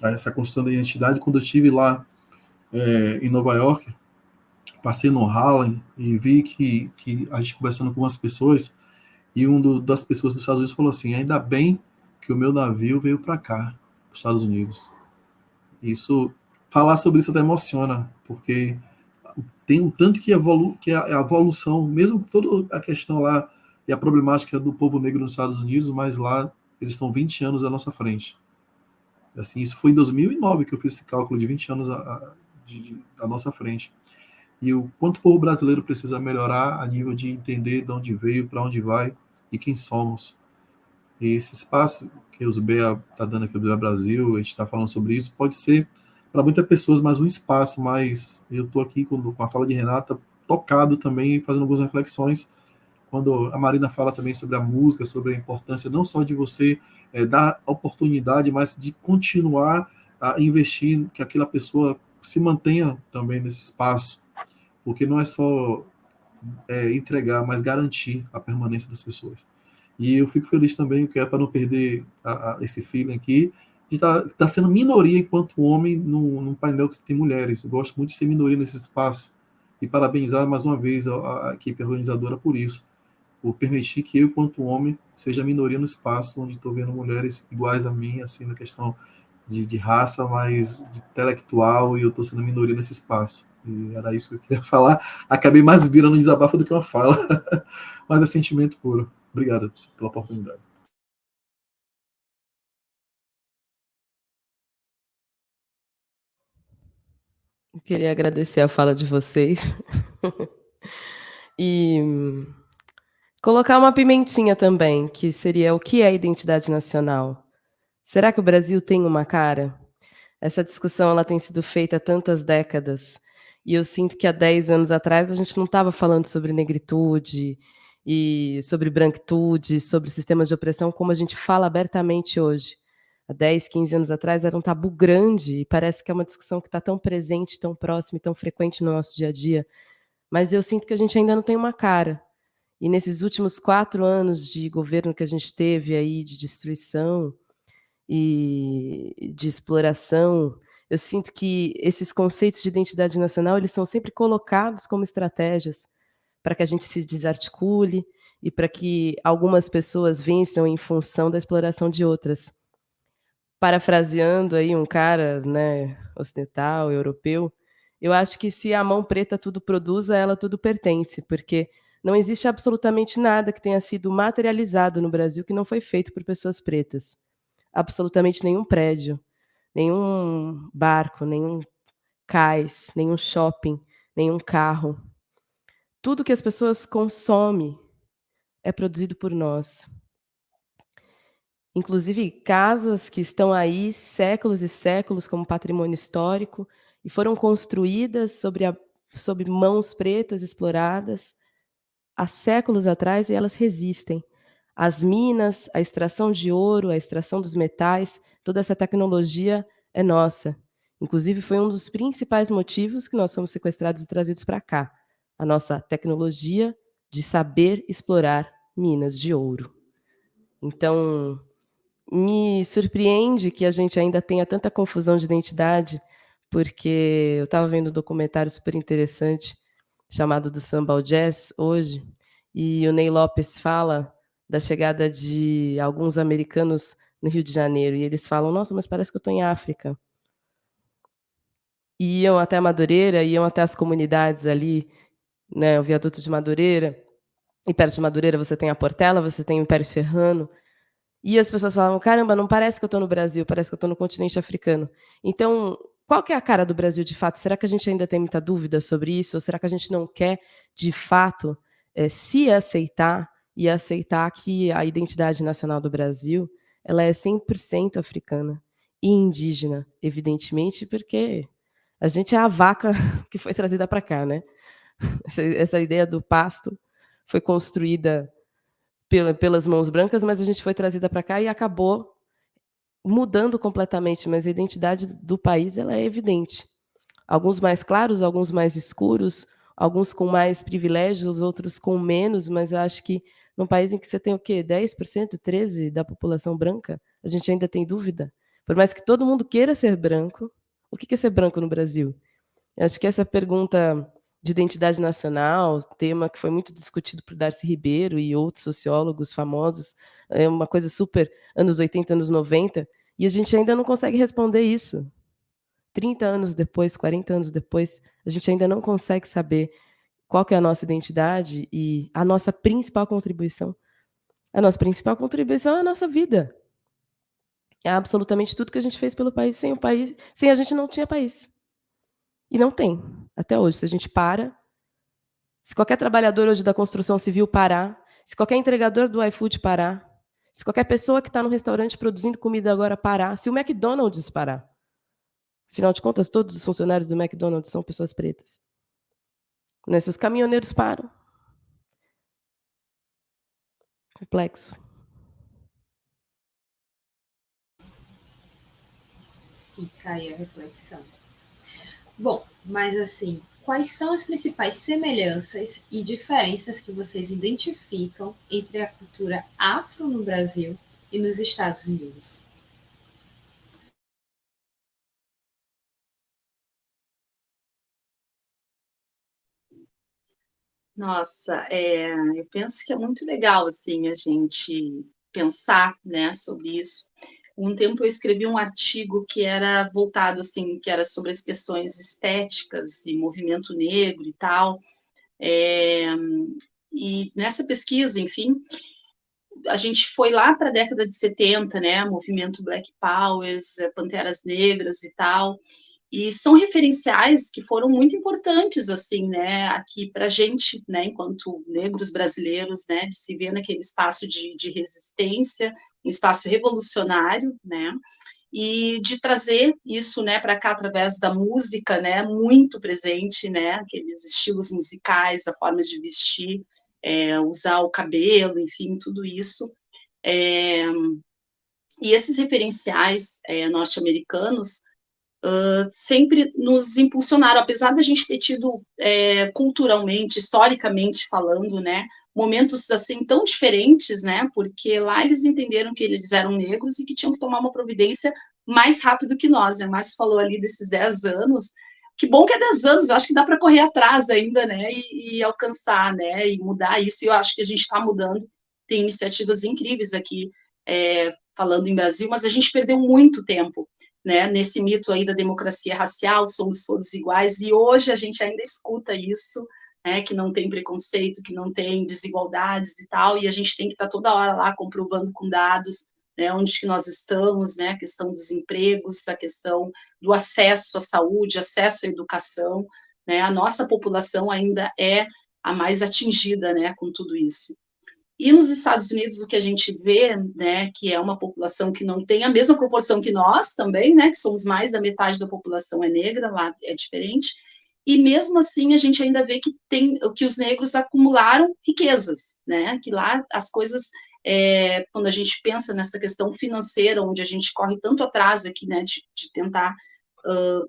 essa construção da identidade, quando eu estive lá em Nova York, passei no Harlem e vi que a gente conversando com umas pessoas, e das pessoas dos Estados Unidos falou assim: ainda bem que o meu navio veio para cá, para os Estados Unidos. Falar sobre isso até emociona, porque tem um tanto que a evolução, mesmo toda a questão lá e a problemática do povo negro nos Estados Unidos, mas lá eles estão 20 anos à nossa frente. Assim, isso foi em 2009 que eu fiz esse cálculo de 20 anos à nossa frente. E o quanto o povo brasileiro precisa melhorar a nível de entender de onde veio, para onde vai e quem somos. E esse espaço que o Zubea está dando aqui do Brasil, a gente está falando sobre isso, pode ser para muitas pessoas mais um espaço, mas eu estou aqui com a fala de Renata, tocado também, fazendo algumas reflexões, quando a Marina fala também sobre a música, sobre a importância não só de você dar oportunidade, mas de continuar a investir, que aquela pessoa se mantenha também nesse espaço, porque não é só entregar, mas garantir a permanência das pessoas. E eu fico feliz também, que é para não perder esse feeling aqui, de estar sendo minoria enquanto homem num painel que tem mulheres. Eu gosto muito de ser minoria nesse espaço. E parabenizar mais uma vez a equipe organizadora por isso, por permitir que eu, enquanto homem, seja minoria no espaço onde estou vendo mulheres iguais a mim, assim, na questão de raça, mas de intelectual, e eu estou sendo minoria nesse espaço. E era isso que eu queria falar. Acabei mais virando um desabafo do que uma fala, mas é sentimento puro. Obrigado pela oportunidade. Eu queria agradecer a fala de vocês e colocar uma pimentinha também, que seria: o que é identidade nacional? Será que o Brasil tem uma cara? Essa discussão ela tem sido feita há tantas décadas, e eu sinto que há 10 anos atrás a gente não estava falando sobre negritude e sobre branquitude, sobre sistemas de opressão como a gente fala abertamente hoje. Há 10, 15 anos atrás era um tabu grande, e parece que é uma discussão que está tão presente, tão próxima e tão frequente no nosso dia a dia, mas eu sinto que a gente ainda não tem uma cara. E nesses últimos 4 anos de governo que a gente teve aí, de destruição e de exploração, eu sinto que esses conceitos de identidade nacional, eles são sempre colocados como estratégias para que a gente se desarticule e para que algumas pessoas vençam em função da exploração de outras. Parafraseando aí um cara, né, ocidental, europeu, eu acho que se a mão preta tudo produz, a ela tudo pertence, porque não existe absolutamente nada que tenha sido materializado no Brasil que não foi feito por pessoas pretas. Absolutamente nenhum prédio, nenhum barco, nenhum cais, nenhum shopping, nenhum carro. tudo que as pessoas consomem é produzido por nós. Inclusive casas que estão aí séculos e séculos como patrimônio histórico e foram construídas sob mãos pretas exploradas há séculos atrás, e elas resistem. As minas, a extração de ouro, a extração dos metais, toda essa tecnologia é nossa. Inclusive, foi um dos principais motivos que nós fomos sequestrados e trazidos para cá. A nossa tecnologia de saber explorar minas de ouro. Então, me surpreende que a gente ainda tenha tanta confusão de identidade, porque eu estava vendo um documentário super interessante chamado do Samba ao Jazz hoje, e o Ney Lopes fala da chegada de alguns americanos no Rio de Janeiro, e eles falam, nossa, mas parece que eu estou em África. E iam até Madureira, iam até as comunidades ali, né, o viaduto de Madureira, e perto de Madureira você tem a Portela, você tem o Império Serrano, e as pessoas falavam, caramba, não parece que eu estou no Brasil, parece que eu estou no continente africano. Então, qual que é a cara do Brasil, de fato? Será que a gente ainda tem muita dúvida sobre isso? Ou será que a gente não quer, de fato, se aceitar e aceitar que a identidade nacional do Brasil ela é 100% africana e indígena, evidentemente, porque a gente é a vaca que foi trazida para cá, né? Essa ideia do pasto foi construída pelas mãos brancas, mas a gente foi trazida para cá e acabou mudando completamente, mas a identidade do país ela é evidente. Alguns mais claros, alguns mais escuros, alguns com mais privilégios, outros com menos, mas eu acho que num país em que você tem o quê? 10%, 13% da população branca, a gente ainda tem dúvida. Por mais que todo mundo queira ser branco, o que é ser branco no Brasil? Eu acho que essa pergunta de identidade nacional, tema que foi muito discutido por Darcy Ribeiro e outros sociólogos famosos, é uma coisa super anos 80, anos 90, e a gente ainda não consegue responder isso. 30 anos depois, 40 anos depois, a gente ainda não consegue saber qual que é a nossa identidade e a nossa principal contribuição. A nossa principal contribuição é a nossa vida. É absolutamente tudo que a gente fez pelo país. Sem a gente não tinha país. E não tem, até hoje. Se a gente se qualquer trabalhador hoje da construção civil parar, se qualquer entregador do iFood parar, se qualquer pessoa que está no restaurante produzindo comida agora parar, se o McDonald's parar, afinal de contas, todos os funcionários do McDonald's são pessoas pretas. Né? Se os caminhoneiros param. Complexo. Fica aí a reflexão. Bom, mas assim, quais são as principais semelhanças e diferenças que vocês identificam entre a cultura afro no Brasil e nos Estados Unidos? Nossa, eu penso que é muito legal, assim, a gente pensar, né, sobre isso. Um tempo eu escrevi um artigo que era voltado, assim, que era sobre as questões estéticas e movimento negro e tal, e nessa pesquisa, enfim, a gente foi lá para a década de 70, né, movimento Black Powers, Panteras Negras e tal, e são referenciais que foram muito importantes, assim, né, aqui para a gente, né, enquanto negros brasileiros, né, de se ver naquele espaço de resistência, um espaço revolucionário, né, e de trazer isso, né, para cá através da música, né, muito presente, né, aqueles estilos musicais, a forma de vestir, usar o cabelo, enfim, tudo isso. E esses referenciais norte-americanos sempre nos impulsionaram, apesar da gente ter tido culturalmente, historicamente falando, né, momentos assim tão diferentes, né, porque lá eles entenderam que eles eram negros e que tinham que tomar uma providência mais rápido que nós, né, Márcio falou ali desses 10 anos, que bom que é 10 anos, eu acho que dá para correr atrás ainda, né, e alcançar, né, e mudar isso, e eu acho que a gente está mudando, tem iniciativas incríveis aqui, falando em Brasil, mas a gente perdeu muito tempo, né, nesse mito aí da democracia racial, somos todos iguais, e hoje a gente ainda escuta isso, né, que não tem preconceito, que não tem desigualdades e tal, e a gente tem que estar toda hora lá comprovando com dados, né, onde que nós estamos, né, a questão dos empregos, a questão do acesso à saúde, acesso à educação, né, a nossa população ainda é a mais atingida, né, com tudo isso. E nos Estados Unidos, o que a gente vê, né, que é uma população que não tem a mesma proporção que nós também, né, que somos mais da metade da população é negra, lá é diferente, e mesmo assim a gente ainda vê que os negros acumularam riquezas, né, que lá as coisas, quando a gente pensa nessa questão financeira, onde a gente corre tanto atrás aqui, né, de tentar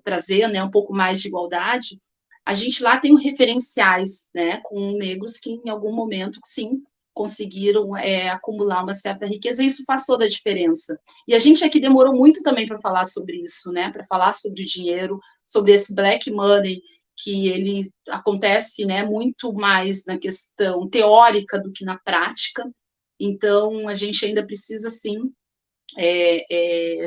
trazer, né, um pouco mais de igualdade, a gente lá tem referenciais, né, com negros que em algum momento, sim, conseguiram acumular uma certa riqueza, e isso faz toda a diferença. E a gente aqui demorou muito também para falar sobre isso, né, para falar sobre o dinheiro, sobre esse black money, que ele acontece, né, muito mais na questão teórica do que na prática. Então, a gente ainda precisa, sim,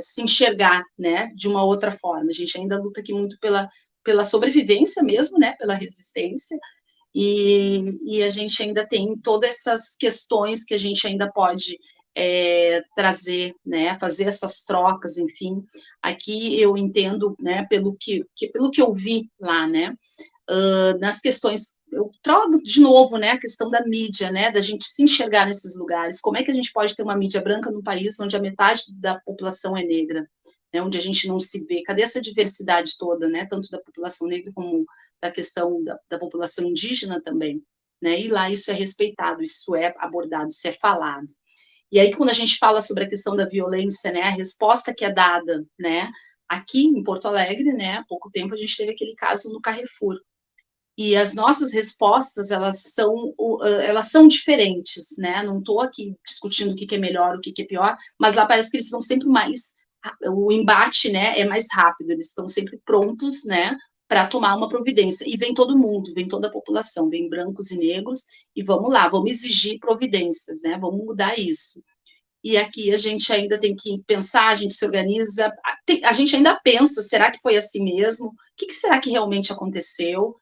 se enxergar, né, de uma outra forma. A gente ainda luta aqui muito pela sobrevivência mesmo, né, pela resistência, e a gente ainda tem todas essas questões que a gente ainda pode trazer, né, fazer essas trocas, enfim. Aqui eu entendo, né, pelo que eu vi lá, né, nas questões, eu trago de novo, né, a questão da mídia, né, da gente se enxergar nesses lugares. Como é que a gente pode ter uma mídia branca num país onde a metade da população é negra, né, onde a gente não se vê? Cadê essa diversidade toda, né, tanto da população negra como da questão da população indígena também, né? E lá isso é respeitado, isso é abordado, isso é falado. E aí, quando a gente fala sobre a questão da violência, né, a resposta que é dada, né, aqui em Porto Alegre, né, há pouco tempo a gente teve aquele caso no Carrefour, e as nossas respostas, elas são diferentes, né? Não estou aqui discutindo o que é melhor, o que é pior, mas lá parece que eles estão sempre mais, o embate, né, é mais rápido, eles estão sempre prontos, né, para tomar uma providência, e vem todo mundo, vem toda a população, vem brancos e negros, e vamos lá, vamos exigir providências, né, vamos mudar isso. E aqui a gente ainda tem que pensar, a gente se organiza, a gente ainda pensa, será que foi assim mesmo? O que será que realmente aconteceu?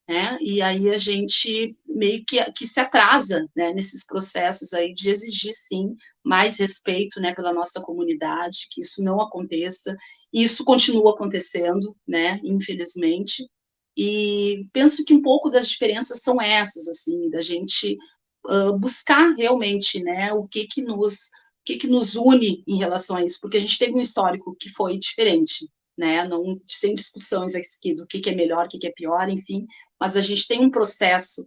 Né? E aí a gente meio que se atrasa, né, nesses processos aí de exigir, sim, mais respeito, né, pela nossa comunidade, que isso não aconteça, e isso continua acontecendo, né, infelizmente, e penso que um pouco das diferenças são essas, assim, da gente buscar realmente, né, o que que nos une em relação a isso, porque a gente teve um histórico que foi diferente, né, não sem discussões aqui do que é melhor, o que é pior, enfim, mas a gente tem um processo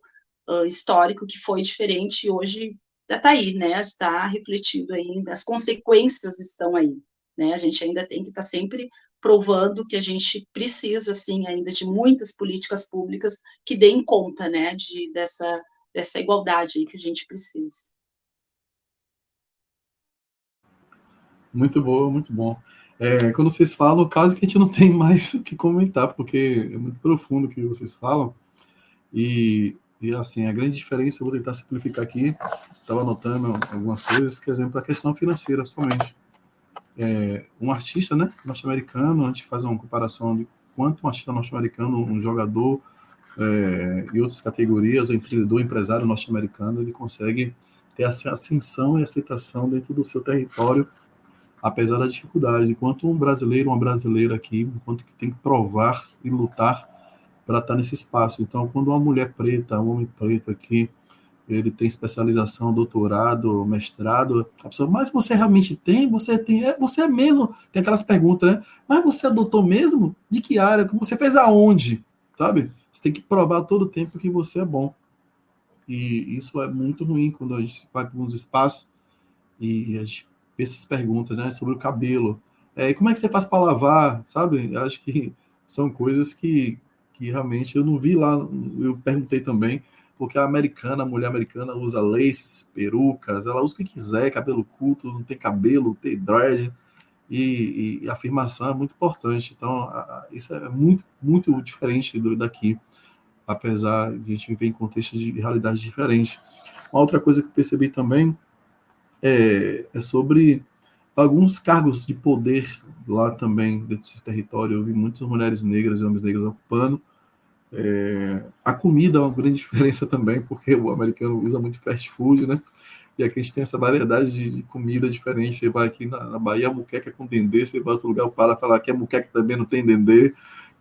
histórico que foi diferente e hoje está aí, né, está refletido aí, as consequências estão aí, né, a gente ainda tem que estar sempre provando que a gente precisa, assim, ainda de muitas políticas públicas que deem conta, né, dessa igualdade aí que a gente precisa. Muito boa, muito bom. Quando vocês falam, quase que a gente não tem mais o que comentar, porque é muito profundo o que vocês falam. E assim, a grande diferença, eu vou tentar simplificar aqui, estava anotando algumas coisas, por exemplo, a questão financeira somente. Um artista, né, norte-americano, a gente faz uma comparação de quanto um artista norte-americano, um jogador e outras categorias, o empreendedor, empresário norte-americano, ele consegue ter essa ascensão e aceitação dentro do seu território, apesar das dificuldades, enquanto um brasileiro, uma brasileira aqui, enquanto que tem que provar e lutar para estar nesse espaço. Então, quando uma mulher preta, um homem preto aqui, ele tem especialização, doutorado, mestrado, a pessoa, mas você realmente tem? Você é mesmo? Tem aquelas perguntas, né? Mas você é doutor mesmo? De que área? Você fez aonde? Sabe? Você tem que provar todo o tempo que você é bom. E isso é muito ruim quando a gente vai para uns espaços e a gente vê essas perguntas, né? Sobre o cabelo. Como é que você faz para lavar? Sabe? Eu acho que são coisas que realmente eu não vi lá. Eu perguntei também, porque a mulher americana usa laces, perucas, ela usa o que quiser, cabelo curto, não tem cabelo, tem dread, e a afirmação é muito importante. Então, isso é muito, muito diferente daqui, apesar de a gente viver em contextos de realidade diferentes. Uma outra coisa que eu percebi também é sobre alguns cargos de poder lá também, dentro desse território. Eu vi muitas mulheres negras e homens negros ocupando. A comida é uma grande diferença também, porque o americano usa muito fast food, né? E aqui a gente tem essa variedade de comida diferente. Você vai aqui na Bahia, a muqueca é com dendê, você vai a outro lugar, para falar que a muqueca também não tem dendê.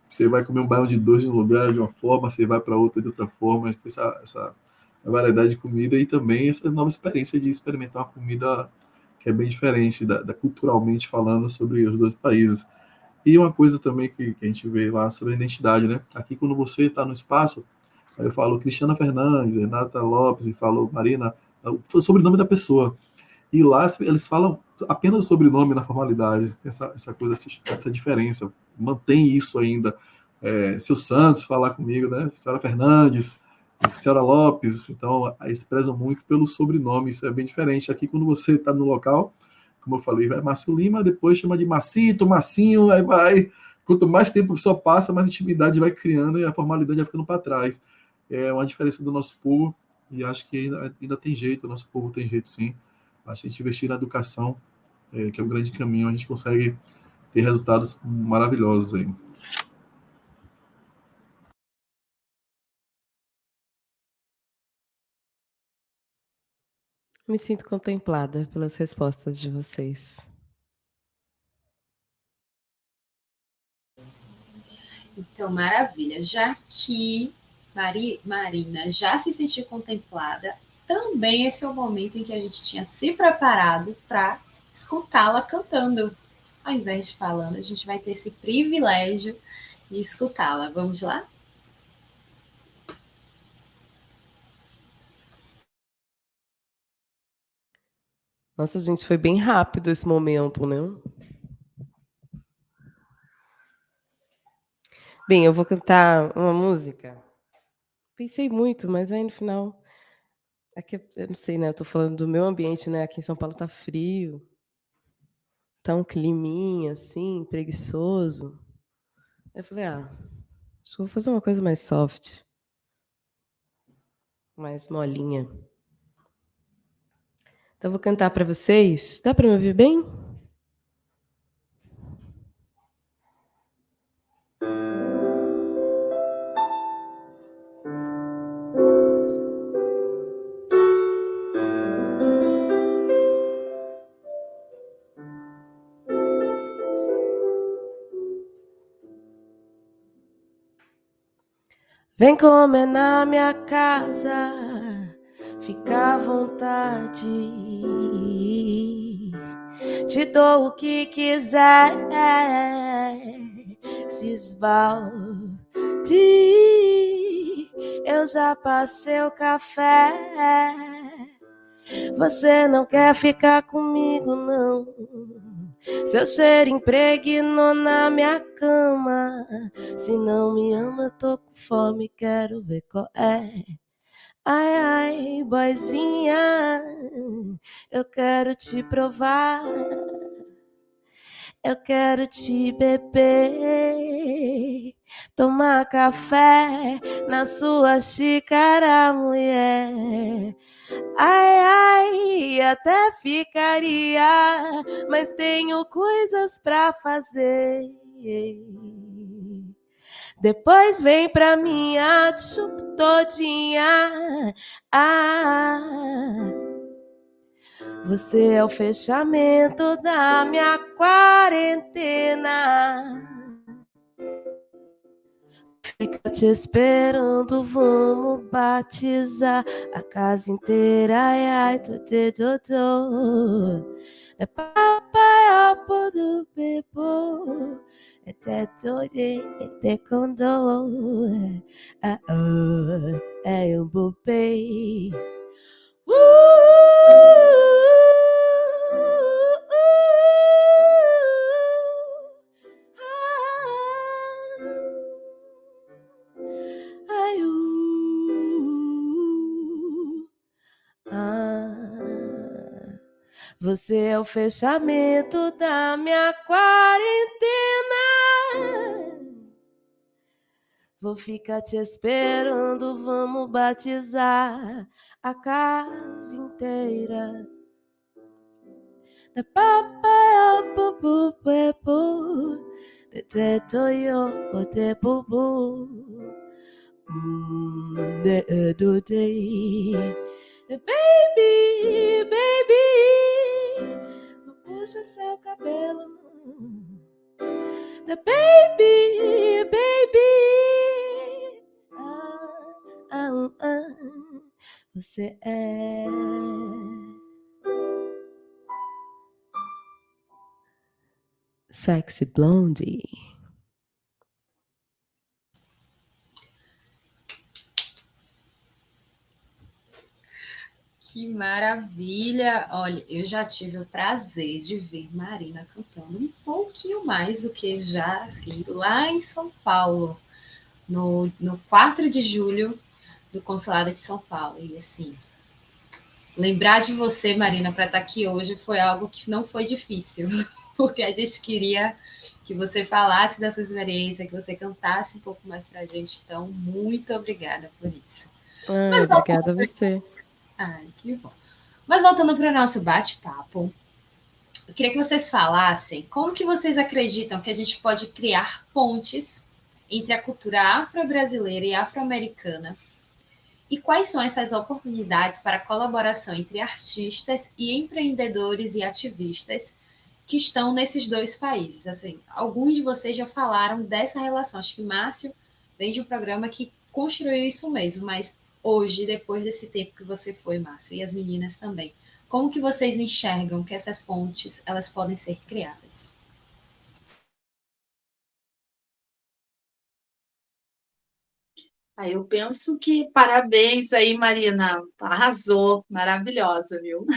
Você vai comer um baião de dois de um lugar de uma forma, você vai para outra de outra forma. Tem essa variedade de comida e também essa nova experiência de experimentar uma comida que é bem diferente, culturalmente falando, sobre os dois países. E uma coisa também que a gente vê lá sobre a identidade, né? Aqui, quando você está no espaço, aí eu falo Cristiana Fernandes, Renata Lopes, e falo Marina, o sobrenome da pessoa. E lá eles falam apenas o sobrenome na formalidade. Tem essa coisa, essa diferença. Mantém isso ainda. Seu Santos falar comigo, né? Senhora Fernandes, Senhora Lopes. Então, eles prezam muito pelo sobrenome. Isso é bem diferente. Aqui, quando você está no local, como eu falei, vai Márcio Lima, depois chama de Macito, Massinho, aí vai. Quanto mais tempo a pessoa passa, mais intimidade vai criando e a formalidade vai ficando para trás. É uma diferença do nosso povo e acho que ainda tem jeito, o nosso povo tem jeito sim. Acho que a gente investir na educação, que é o grande caminho, a gente consegue ter resultados maravilhosos aí. Me sinto contemplada pelas respostas de vocês. Então, maravilha. Já que Marina já se sentiu contemplada, também esse é o momento em que a gente tinha se preparado para escutá-la cantando. Ao invés de falando, a gente vai ter esse privilégio de escutá-la. Vamos lá? Nossa, gente, foi bem rápido esse momento, né? Bem, eu vou cantar uma música. Pensei muito, mas aí no final... Aqui, eu não sei, né? Eu tô falando do meu ambiente, né? Aqui em São Paulo tá frio. Tá um climinha, assim, preguiçoso. Eu falei, acho que vou fazer uma coisa mais soft. Mais molinha. Então, eu vou cantar para vocês. Dá para me ouvir bem? Vem comer na minha casa, fica à vontade. Te dou o que quiser, se esbalde. Eu já passei o café. Você não quer ficar comigo, não. Seu cheiro impregnou na minha cama. Se não me ama, eu tô com fome, quero ver qual é. Ai, ai, boizinha, eu quero te provar. Eu quero te beber, tomar café na sua xícara, mulher. Ai, ai, até ficaria, mas tenho coisas pra fazer. Depois vem pra minha chup todinha. Você é o fechamento da minha quarentena. Fica te esperando, vamos batizar a casa inteira. Ai, ai, é papai, opo do bebo. É tetore, é tecondo. É um bobei. Você é o fechamento da minha quarentena. Vou ficar te esperando, vamos batizar a casa inteira. Da papai, bubu, bubu, de tetoyo, de bubu, de do day. Baby, baby, puxa seu cabelo. The baby, baby. você é. Sexy Blondie. Que maravilha! Olha, eu já tive o prazer de ver Marina cantando um pouquinho mais do que já assim, lá em São Paulo, no 4 de julho, do Consulado de São Paulo. E assim, lembrar de você, Marina, para estar aqui hoje foi algo que não foi difícil, porque a gente queria que você falasse da sua experiência, que você cantasse um pouco mais para a gente. Então, muito obrigada por isso. Ah, obrigada a você. Ai, que bom. Mas voltando para o nosso bate-papo, eu queria que vocês falassem como que vocês acreditam que a gente pode criar pontes entre a cultura afro-brasileira e afro-americana e quais são essas oportunidades para colaboração entre artistas e empreendedores e ativistas que estão nesses dois países. Assim, alguns de vocês já falaram dessa relação. Acho que Márcio vem de um programa que construiu isso mesmo, mas hoje, depois desse tempo que você foi, Márcio, e as meninas também, como que vocês enxergam que essas pontes elas podem ser criadas? Eu penso que parabéns aí, Marina, arrasou, maravilhosa, viu?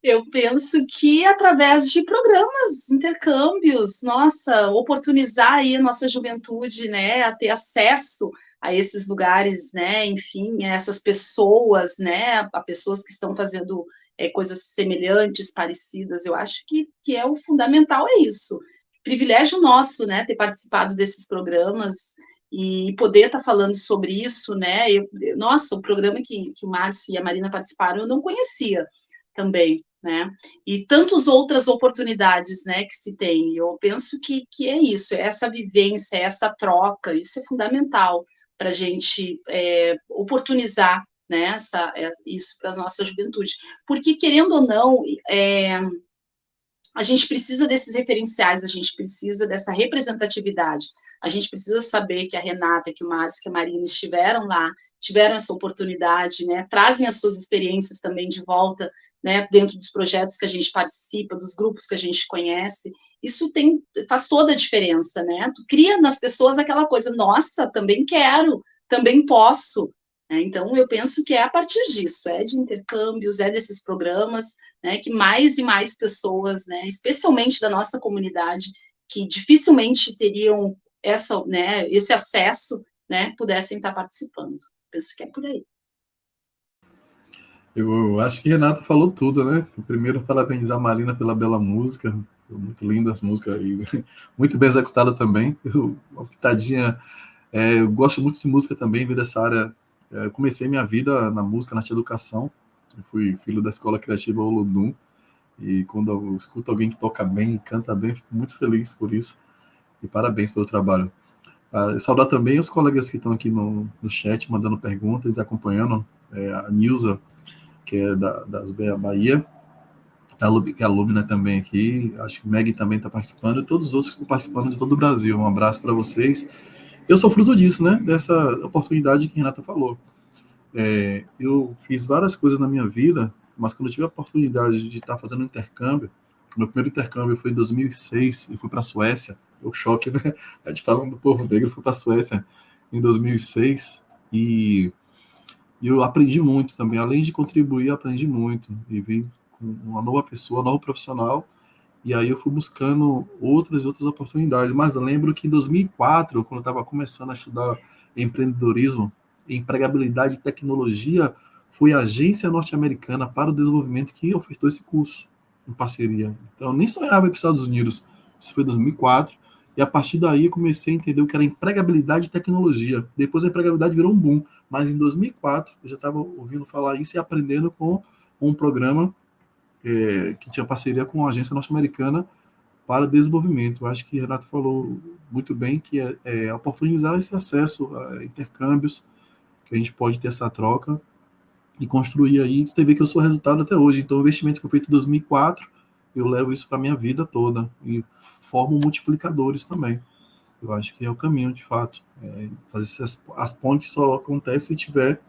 Eu penso que através de programas, intercâmbios, nossa, oportunizar aí a nossa juventude, né, a ter acesso a esses lugares, né, enfim, a essas pessoas, né, a pessoas que estão fazendo coisas semelhantes, parecidas, eu acho que é o fundamental, é isso. Privilégio nosso, né, ter participado desses programas e poder estar falando sobre isso, né, nossa, o programa que o Márcio e a Marina participaram, eu não conhecia também, né? E tantas outras oportunidades, né, que se tem. Eu penso que é isso, é essa vivência, é essa troca, isso é fundamental para a gente oportunizar, né, isso para a nossa juventude. Porque, querendo ou não, a gente precisa desses referenciais, a gente precisa dessa representatividade, a gente precisa saber que a Renata, que o Márcio, que a Marina estiveram lá, tiveram essa oportunidade, né, trazem as suas experiências também de volta, né, dentro dos projetos que a gente participa, dos grupos que a gente conhece, isso faz toda a diferença, né, tu cria nas pessoas aquela coisa, nossa, também quero, também posso, né? Então eu penso que é a partir disso, é de intercâmbios, é desses programas, né, que mais e mais pessoas, né, especialmente da nossa comunidade, que dificilmente teriam né, esse acesso, né, pudessem estar participando. Penso que é por aí. Eu acho que Renata falou tudo, né? Primeiro, parabenizar a Marina pela bela música, muito linda as músicas e muito bem executada também. Uma pitadinha, eu gosto muito de música também, vim dessa área. Eu comecei minha vida na música, na arte educação. Eu fui filho da Escola Criativa Olodum. E quando eu escuto alguém que toca bem e canta bem, fico muito feliz por isso. E parabéns pelo trabalho. Saudar também os colegas que estão aqui no chat, mandando perguntas e acompanhando. A Nilza, que é das Bahia, que é alumna também aqui. Acho que o Meg também está participando. E todos os outros que estão participando de todo o Brasil. Um abraço para vocês. Eu sou fruto disso, né? Dessa oportunidade que a Renata falou. Eu fiz várias coisas na minha vida, mas quando eu tive a oportunidade de estar fazendo intercâmbio, meu primeiro intercâmbio foi em 2006, eu fui para a Suécia, o choque, né? A gente fala do povo negro, eu fui para a Suécia em 2006 e eu aprendi muito também, além de contribuir, eu aprendi muito e vim com uma nova pessoa, um novo profissional, e aí eu fui buscando outras oportunidades, mas eu lembro que em 2004, quando eu estava começando a estudar empreendedorismo, empregabilidade e tecnologia, foi a Agência Norte-Americana para o Desenvolvimento que ofertou esse curso em parceria. Então, eu nem sonhava ir para os Estados Unidos. Isso foi em 2004. E a partir daí eu comecei a entender o que era empregabilidade e tecnologia. Depois a empregabilidade virou um boom. Mas em 2004 eu já estava ouvindo falar isso e aprendendo com um programa que tinha parceria com a Agência Norte-Americana para desenvolvimento. Eu acho que Renato falou muito bem que é oportunizar esse acesso a intercâmbios, que a gente pode ter essa troca e construir aí. Você vê que eu sou resultado até hoje. Então, o investimento que eu fiz em 2004, eu levo isso para a minha vida toda e formo multiplicadores também. Eu acho que é o caminho, de fato. Fazer as pontes só acontecem se tiver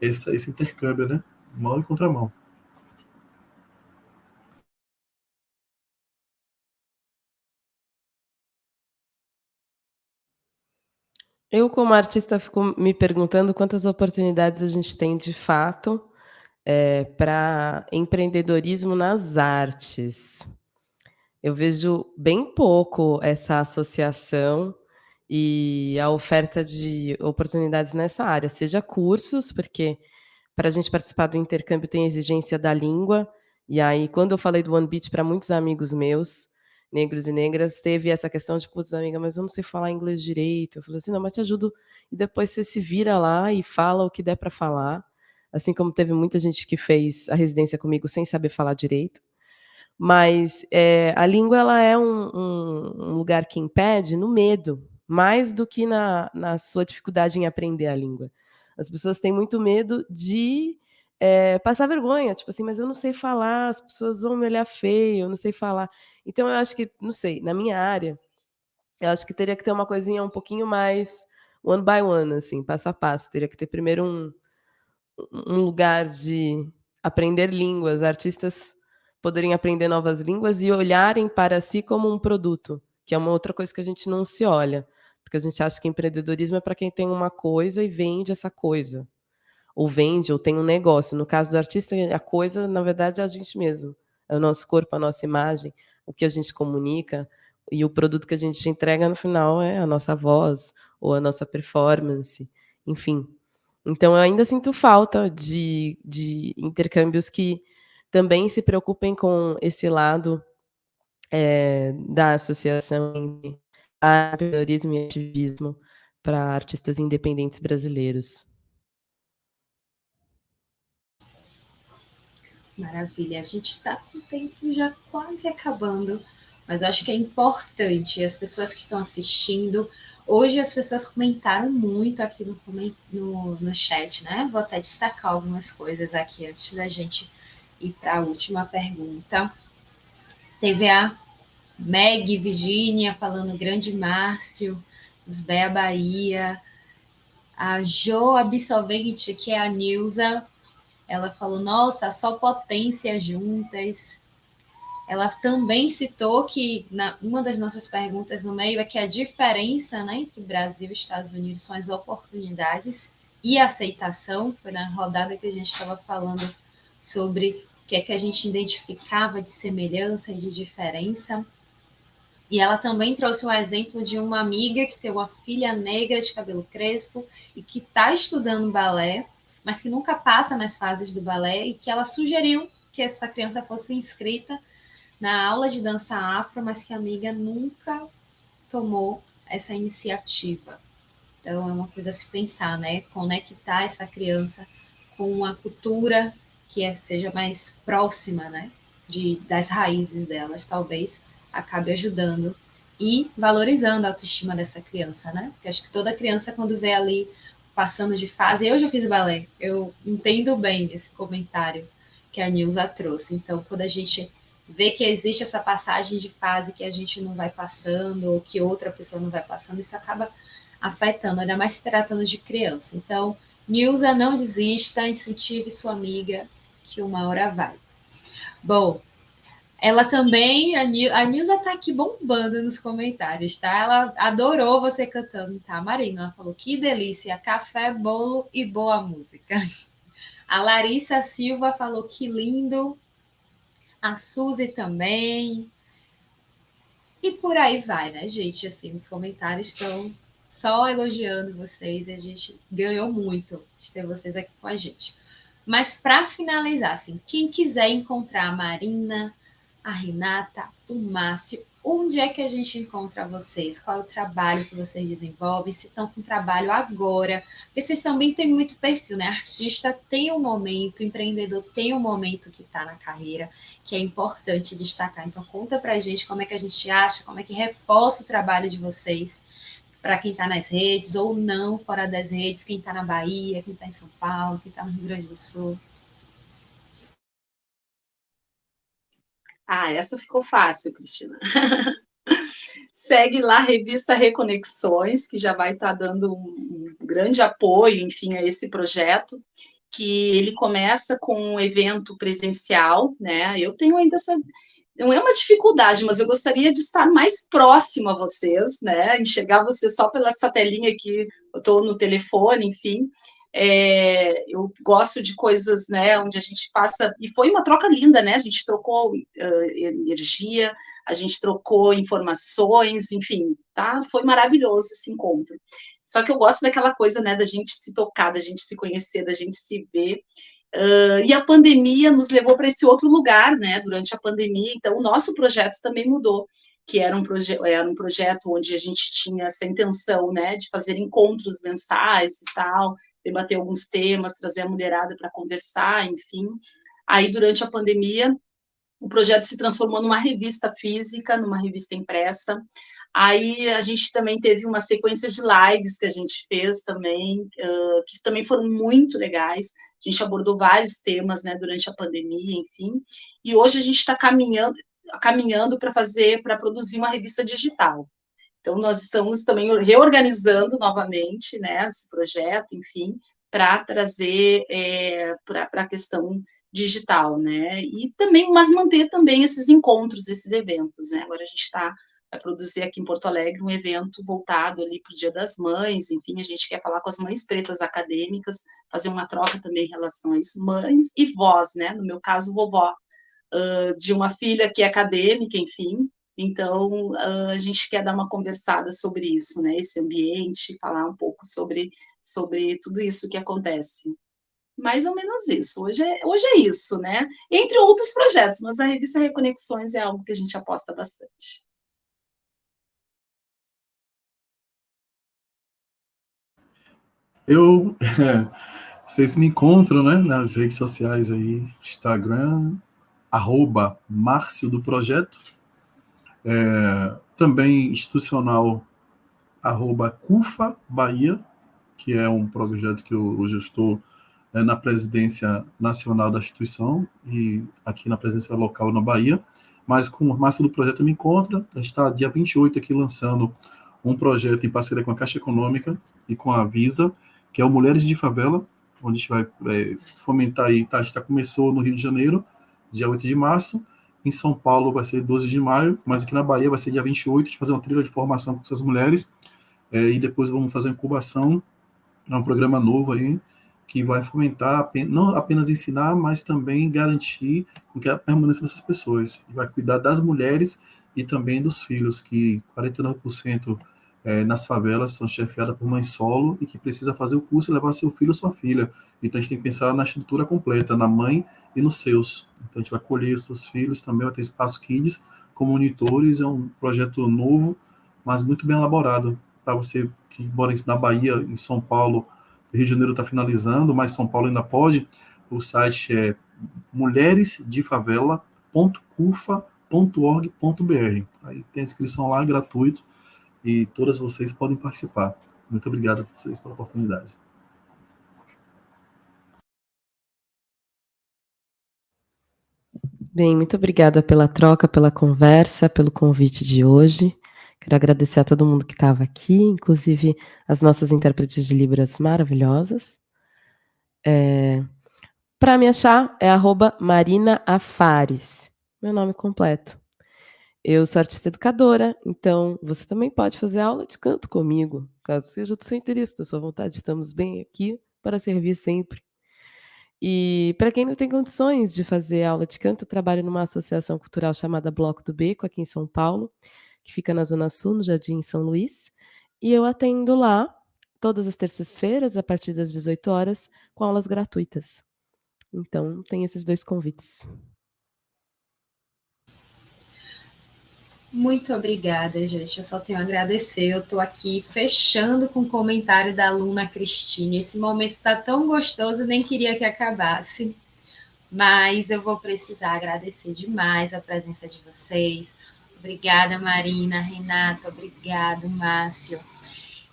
esse intercâmbio, né? Mão e contramão. Eu, como artista, fico me perguntando quantas oportunidades a gente tem de fato para empreendedorismo nas artes. Eu vejo bem pouco essa associação e a oferta de oportunidades nessa área, seja cursos, porque para a gente participar do intercâmbio tem exigência da língua, e aí quando eu falei do One Beat para muitos amigos meus, negros e negras, teve essa questão de: "Putz, amiga, mas eu não sei falar inglês direito". Eu falei assim: "Não, mas te ajudo e depois você se vira lá e fala o que der para falar", assim como teve muita gente que fez a residência comigo sem saber falar direito. Mas, a língua ela é um lugar que impede no medo, mais do que na sua dificuldade em aprender a língua. As pessoas têm muito medo de, passar vergonha, tipo assim: "Mas eu não sei falar, as pessoas vão me olhar feio, eu não sei falar". Então eu acho que, não sei, na minha área, eu acho que teria que ter uma coisinha um pouquinho mais one by one, assim, passo a passo. Teria que ter primeiro um lugar de aprender línguas, artistas poderem aprender novas línguas e olharem para si como um produto, que é uma outra coisa que a gente não se olha, porque a gente acha que empreendedorismo é para quem tem uma coisa e vende essa coisa, ou vende, ou tem um negócio. No caso do artista, a coisa, na verdade, é a gente mesmo, é o nosso corpo, a nossa imagem, o que a gente comunica, e o produto que a gente entrega no final é a nossa voz, ou a nossa performance, enfim. Então eu ainda sinto falta de intercâmbios que também se preocupem com esse lado, da associação entre empreendedorismo e ativismo para artistas independentes brasileiros. Maravilha. A gente está com o tempo já quase acabando, mas eu acho que é importante as pessoas que estão assistindo. Hoje as pessoas comentaram muito aqui no chat, né? Vou até destacar algumas coisas aqui antes da gente ir para a última pergunta. Teve a Meg Virginia falando grande Márcio, os Bea Bahia, a Jo Absolvente, que é a Nilza, ela falou, nossa, só potência juntas. Ela também citou que uma das nossas perguntas no meio é que a diferença, né, entre Brasil e Estados Unidos são as oportunidades e a aceitação. Foi na rodada que a gente estava falando sobre o que é que a gente identificava de semelhança e de diferença. E ela também trouxe um exemplo de uma amiga que tem uma filha negra de cabelo crespo e que está estudando balé, mas que nunca passa nas fases do balé, e que ela sugeriu que essa criança fosse inscrita na aula de dança afro, mas que a amiga nunca tomou essa iniciativa. Então é uma coisa a se pensar, né? Conectar essa criança com uma cultura que seja mais próxima, né? Das raízes delas, talvez acabe ajudando e valorizando a autoestima dessa criança, né? Porque acho que toda criança, quando vê ali passando de fase, eu já fiz balé, eu entendo bem esse comentário que a Nilza trouxe. Então, quando a gente vê que existe essa passagem de fase que a gente não vai passando, ou que outra pessoa não vai passando, isso acaba afetando, ainda mais se tratando de criança. Então, Nilza, não desista, incentive sua amiga, que uma hora vai. Bom, ela também, a Nilza tá aqui bombando nos comentários, tá? Ela adorou você cantando, tá, Marina? Ela falou, que delícia, café, bolo e boa música. A Larissa Silva falou, que lindo. A Suzy também. E por aí vai, né, gente? Assim, os comentários estão só elogiando vocês e a gente ganhou muito de ter vocês aqui com a gente. Mas para finalizar, assim, quem quiser encontrar a Marina, a Renata, o Márcio, onde é que a gente encontra vocês? Qual é o trabalho que vocês desenvolvem? Se estão com trabalho agora? Porque vocês também têm muito perfil, né? Artista tem um momento, empreendedor tem um momento que está na carreira, que é importante destacar. Então, conta pra gente como é que a gente acha, como é que reforça o trabalho de vocês para quem está nas redes ou não, fora das redes, quem está na Bahia, quem está em São Paulo, quem está no Rio Grande do Sul. Ah, essa ficou fácil, Cristina. Segue lá a revista Reconexões, que já vai estar dando um grande apoio, enfim, a esse projeto. que ele começa com um evento presencial, né? Eu tenho ainda essa... Não é uma dificuldade, mas eu gostaria de estar mais próximo a vocês, né? Enxergar vocês só pela essa telinha aqui, eu estou no telefone, enfim. Eu gosto de coisas, né, onde a gente passa, e foi uma troca linda, né? A gente trocou energia, a gente trocou informações, enfim, tá? Foi maravilhoso esse encontro. Só que eu gosto daquela coisa, né, da gente se tocar, da gente se conhecer, da gente se ver. E a pandemia nos levou para esse outro lugar, né? Durante a pandemia, então o nosso projeto também mudou, que era um projeto onde a gente tinha essa intenção, né, de fazer encontros mensais e tal, debater alguns temas, trazer a mulherada para conversar, enfim. Aí, durante a pandemia, o projeto se transformou numa revista física, numa revista impressa. Aí a gente também teve uma sequência de lives que a gente fez também, que também foram muito legais. A gente abordou vários temas, né, durante a pandemia, enfim. E hoje a gente está caminhando para produzir uma revista digital. Então, nós estamos também reorganizando novamente, né, esse projeto, enfim, para trazer para a questão digital, né, e também, mas manter também esses encontros, esses eventos, né. Agora a gente vai produzir aqui em Porto Alegre um evento voltado ali para o Dia das Mães, enfim, a gente quer falar com as mães pretas acadêmicas, fazer uma troca também em relação a isso, mães e vós, né, no meu caso, vovó, de uma filha que é acadêmica, enfim. Então, a gente quer dar uma conversada sobre isso, né? Esse ambiente, falar um pouco sobre tudo isso que acontece. Mais ou menos isso. Hoje é isso, né? Entre outros projetos, mas a revista Reconexões é algo que a gente aposta bastante. Vocês me encontram, né, nas redes sociais aí, Instagram, @Márcio do Projeto, também institucional, @CUFA Bahia, que é um projeto que hoje eu estou na presidência nacional da instituição e aqui na presidência local na Bahia, mas com o Márcio do Projeto me encontra. A gente está dia 28 aqui lançando um projeto em parceria com a Caixa Econômica e com a Visa, que é o Mulheres de Favela, onde a gente vai fomentar aí, tá? A gente começou no Rio de Janeiro, dia 8 de março, em São Paulo vai ser 12 de maio, mas aqui na Bahia vai ser dia 28, a gente vai fazer uma trilha de formação com essas mulheres, e depois vamos fazer uma incubação, é um programa novo aí, que vai fomentar, não apenas ensinar, mas também garantir a permanência dessas pessoas. E vai cuidar das mulheres e também dos filhos, que 49% nas favelas são chefiadas por mãe solo e que precisa fazer o curso e levar seu filho ou sua filha. Então a gente tem que pensar na estrutura completa, na mãe e nos seus. Então a gente vai acolher seus filhos também, vai ter espaço kids com monitores, é um projeto novo, mas muito bem elaborado, para você que mora na Bahia, em São Paulo, Rio de Janeiro está finalizando, mas São Paulo ainda pode. O site é mulheresdefavela.cufa.org.br. Aí tem a inscrição lá, gratuito, e todas vocês podem participar. Muito obrigado a vocês pela oportunidade. Bem, muito obrigada pela troca, pela conversa, pelo convite de hoje. Quero agradecer a todo mundo que estava aqui, inclusive as nossas intérpretes de Libras maravilhosas. Para me achar, é @MarinaAfares, meu nome completo. Eu sou artista educadora, então você também pode fazer aula de canto comigo, caso seja do seu interesse, da sua vontade. Estamos bem aqui para servir sempre. E para quem não tem condições de fazer aula de canto, eu trabalho numa associação cultural chamada Bloco do Beco, aqui em São Paulo, que fica na Zona Sul, no Jardim São Luís. E eu atendo lá todas as terças-feiras, a partir das 18 horas, com aulas gratuitas. Então, tem esses 2 convites. Muito obrigada, gente. Eu só tenho a agradecer. Eu estou aqui fechando com o comentário da aluna Cristine. Esse momento está tão gostoso, nem queria que acabasse. Mas eu vou precisar agradecer demais a presença de vocês. Obrigada, Marina, Renata, obrigado, Márcio.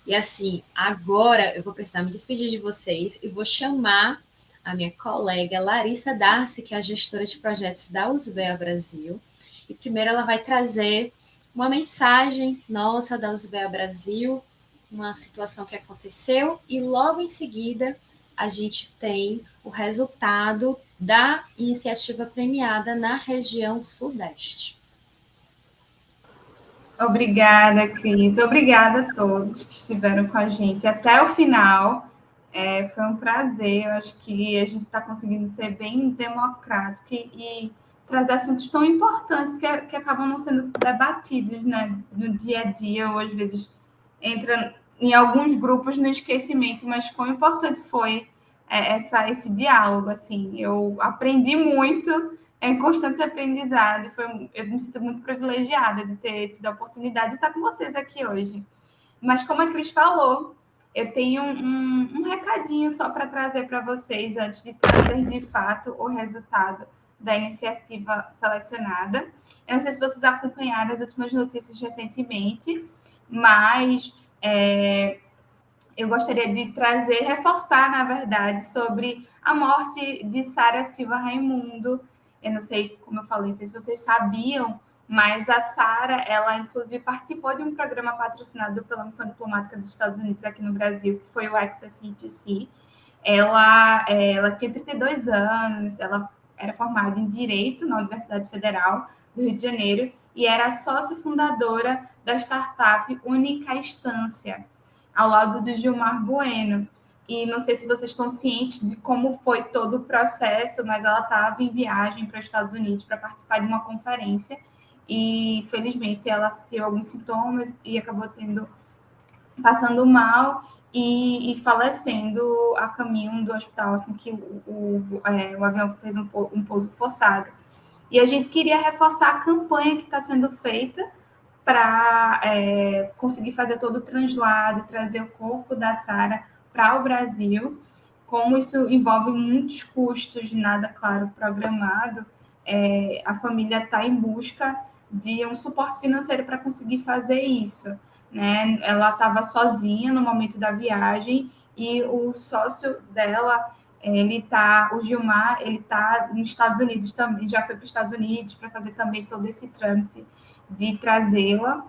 E assim, agora eu vou precisar me despedir de vocês e vou chamar a minha colega Larissa Darcy, que é a gestora de projetos da USVEA Brasil. E primeiro ela vai trazer uma mensagem nossa da USVEA Brasil, uma situação que aconteceu, e logo em seguida a gente tem o resultado da iniciativa premiada na região Sudeste. Obrigada, Cris. Obrigada a todos que estiveram com a gente até o final. Foi um prazer. Eu acho que a gente está conseguindo ser bem democrático e trazer assuntos tão importantes que acabam não sendo debatidos, né, no dia a dia, ou às vezes entra em alguns grupos no esquecimento, mas quão importante foi esse diálogo. Assim, eu aprendi muito, é constante aprendizado, eu me sinto muito privilegiada de ter tido a oportunidade de estar com vocês aqui hoje. Mas como a Cris falou, eu tenho um recadinho só para trazer para vocês antes de trazer de fato o resultado da iniciativa selecionada. Eu não sei se vocês acompanharam as últimas notícias recentemente, mas eu gostaria de reforçar, na verdade, sobre a morte de Sara Silva Raimundo. Eu não sei, como eu falei, não sei se vocês sabiam, mas a Sara, ela inclusive participou de um programa patrocinado pela Missão Diplomática dos Estados Unidos aqui no Brasil, que foi o Access E2C. Ela tinha 32 anos, ela era formada em Direito na Universidade Federal do Rio de Janeiro e era sócia fundadora da startup Única Instância, ao lado do Gilmar Bueno. E não sei se vocês estão cientes de como foi todo o processo, mas ela estava em viagem para os Estados Unidos para participar de uma conferência e, felizmente, ela sentiu alguns sintomas e acabou passando mal e falecendo a caminho do hospital, assim que o avião fez um pouso forçado. E a gente queria reforçar a campanha que está sendo feita para conseguir fazer todo o translado, trazer o corpo da Sara para o Brasil. Como isso envolve muitos custos, nada, claro, programado, a família está em busca de um suporte financeiro para conseguir fazer isso, né? Ela estava sozinha no momento da viagem e o sócio dela, o Gilmar, ele está nos Estados Unidos também, já foi para os Estados Unidos para fazer também todo esse trâmite de trazê-la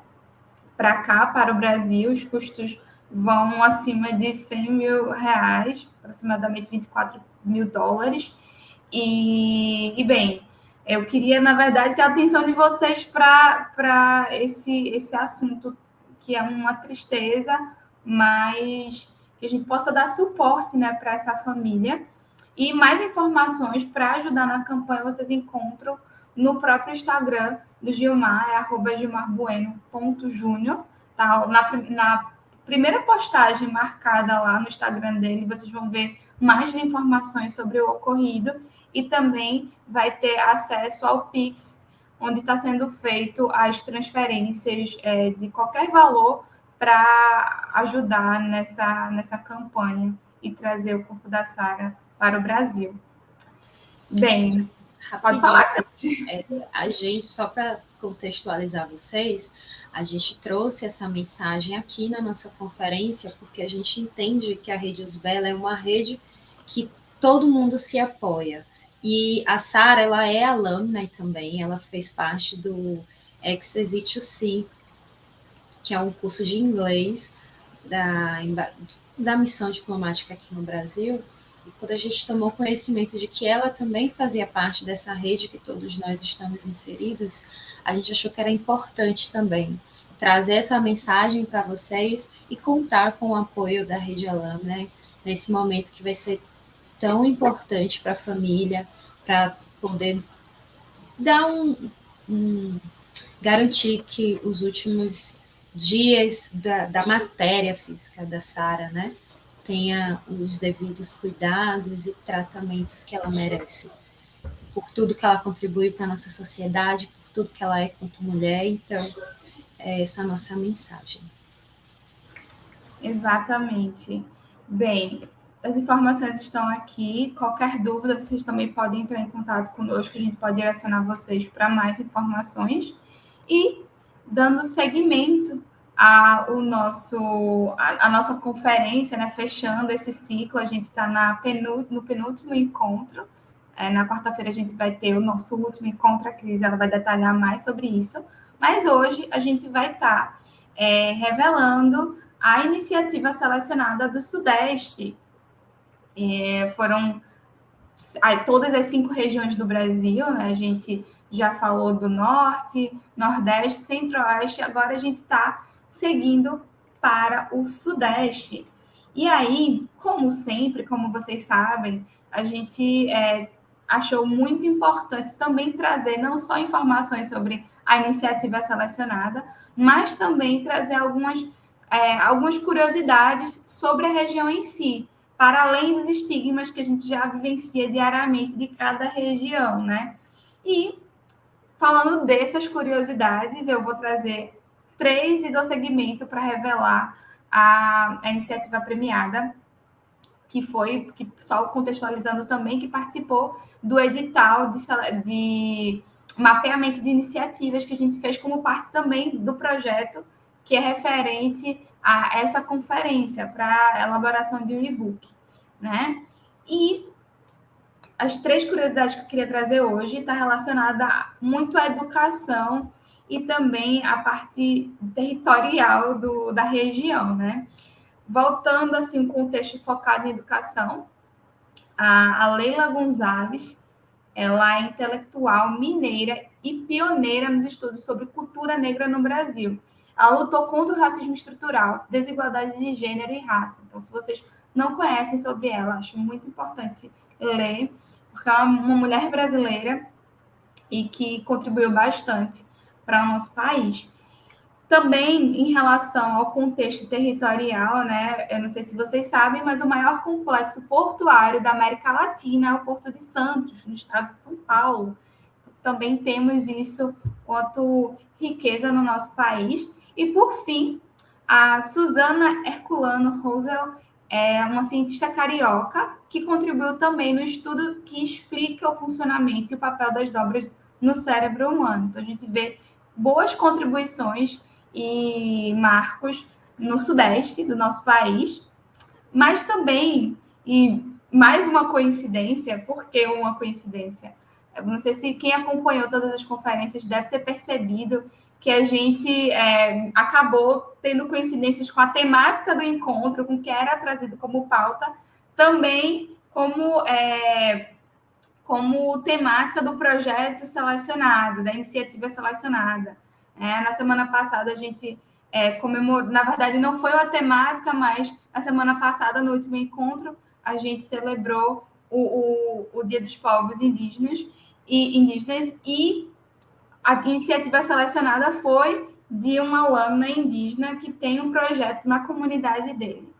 para cá, para o Brasil. Os custos vão acima de R$100 mil, aproximadamente $24 mil. E bem, eu queria, na verdade, ter a atenção de vocês para esse assunto, que é uma tristeza, mas que a gente possa dar suporte, né, para essa família. E mais informações para ajudar na campanha vocês encontram no próprio Instagram do Gilmar, @gilmarbueno.junior. Tá? Na primeira postagem marcada lá no Instagram dele, vocês vão ver mais informações sobre o ocorrido e também vai ter acesso ao Pix, onde está sendo feito as transferências de qualquer valor para ajudar nessa campanha e trazer o corpo da Sara para o Brasil. Bem, pode falar. A gente, só para contextualizar vocês, a gente trouxe essa mensagem aqui na nossa conferência porque a gente entende que a Rede Usbela é uma rede que todo mundo se apoia. E a Sara, ela é alumna também, ela fez parte do Access E2C, que é um curso de inglês da missão diplomática aqui no Brasil. E quando a gente tomou conhecimento de que ela também fazia parte dessa rede que todos nós estamos inseridos, a gente achou que era importante também trazer essa mensagem para vocês e contar com o apoio da Rede Alam, né, nesse momento que vai ser tão importante para a família, para poder dar garantir que os últimos dias da matéria física da Sara, né, tenha os devidos cuidados e tratamentos que ela merece, por tudo que ela contribui para a nossa sociedade, por tudo que ela é quanto mulher. Então, é essa a nossa mensagem. Exatamente. Bem, as informações estão aqui. Qualquer dúvida, vocês também podem entrar em contato conosco, a gente pode direcionar vocês para mais informações. E, dando seguimento a nossa conferência, né, fechando esse ciclo, a gente está no penúltimo encontro. Na quarta-feira a gente vai ter o nosso último encontro, a Cris ela vai detalhar mais sobre isso, mas hoje a gente vai estar revelando a iniciativa selecionada do Sudeste. Foram todas as 5 regiões do Brasil, né? A gente já falou do Norte, Nordeste, Centro-Oeste, agora a gente está seguindo para o Sudeste. E aí, como sempre, como vocês sabem, a gente achou muito importante também trazer não só informações sobre a iniciativa selecionada, mas também trazer algumas curiosidades sobre a região em si, para além dos estigmas que a gente já vivencia diariamente de cada região, né? E, falando dessas curiosidades, eu vou trazer 3 e dou seguimento para revelar a iniciativa premiada, que só contextualizando também, que participou do edital de mapeamento de iniciativas que a gente fez como parte também do projeto, que é referente a essa conferência para a elaboração de um e-book, né? E as 3 curiosidades que eu queria trazer hoje está relacionada muito à educação e também à parte territorial da região, né? Voltando, assim, um contexto focado em educação, a Leila Gonzalez, ela é intelectual mineira e pioneira nos estudos sobre cultura negra no Brasil. Ela lutou contra o racismo estrutural, desigualdade de gênero e raça. Então, se vocês não conhecem sobre ela, acho muito importante ler, porque ela é uma mulher brasileira e que contribuiu bastante para o nosso país. Também, em relação ao contexto territorial, né? Eu não sei se vocês sabem, mas o maior complexo portuário da América Latina é o Porto de Santos, no estado de São Paulo. Também temos isso quanto riqueza no nosso país. E, por fim, a Susana Herculano Rosel é uma cientista carioca que contribuiu também no estudo que explica o funcionamento e o papel das dobras no cérebro humano. Então, a gente vê boas contribuições e marcos no sudeste do nosso país, mas também, e mais uma coincidência, por que uma coincidência? Eu não sei se quem acompanhou todas as conferências deve ter percebido que a gente acabou tendo coincidências com a temática do encontro, com o que era trazido como pauta, também como temática do projeto selecionado, da iniciativa selecionada. Na semana passada, a gente comemorou, na verdade, não foi a temática, mas na semana passada, no último encontro, a gente celebrou o Dia dos Povos Indígenas, e a iniciativa selecionada foi de uma lâmina indígena que tem um projeto na comunidade dele.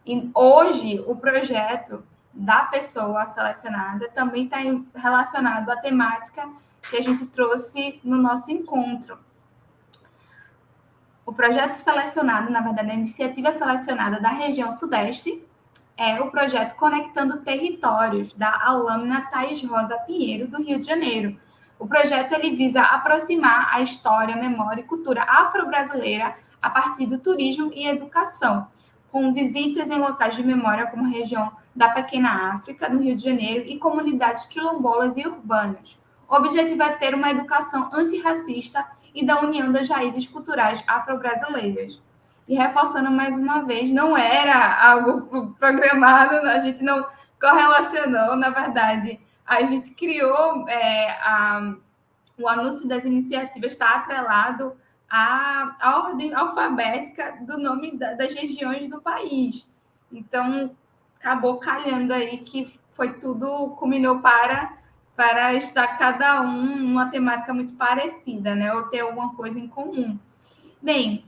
E hoje, o projeto da pessoa selecionada também está relacionado à temática que a gente trouxe no nosso encontro. O projeto selecionado, na verdade, a iniciativa selecionada da região Sudeste é o projeto Conectando Territórios, da alâmina Thaís Rosa Pinheiro, do Rio de Janeiro. O projeto ele visa aproximar a história, memória e cultura afro-brasileira a partir do turismo e educação, com visitas em locais de memória como a região da Pequena África, no Rio de Janeiro, e comunidades quilombolas e urbanas. O objetivo é ter uma educação antirracista e da união das raízes culturais afro-brasileiras. E reforçando mais uma vez, não era algo programado, a gente não correlacionou, na verdade, a gente criou o anúncio das iniciativas está atrelado à ordem alfabética do nome das regiões do país. Então, acabou calhando aí que foi tudo, culminou para estar cada um numa temática muito parecida, né? Ou ter alguma coisa em comum. Bem,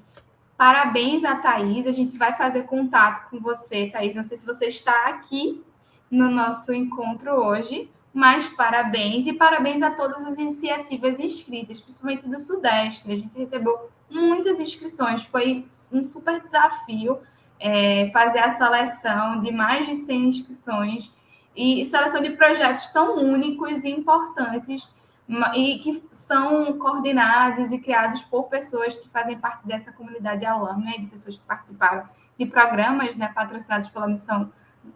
parabéns a Thaís, a gente vai fazer contato com você, Thaís. Não sei se você está aqui no nosso encontro hoje, mas parabéns, e parabéns a todas as iniciativas inscritas, principalmente do Sudeste. A gente recebeu muitas inscrições, foi um super desafio fazer a seleção de mais de 100 inscrições, e seleção de projetos tão únicos e importantes, e que são coordenados e criados por pessoas que fazem parte dessa comunidade alumna, de pessoas que participaram de programas, né, patrocinados pela Missão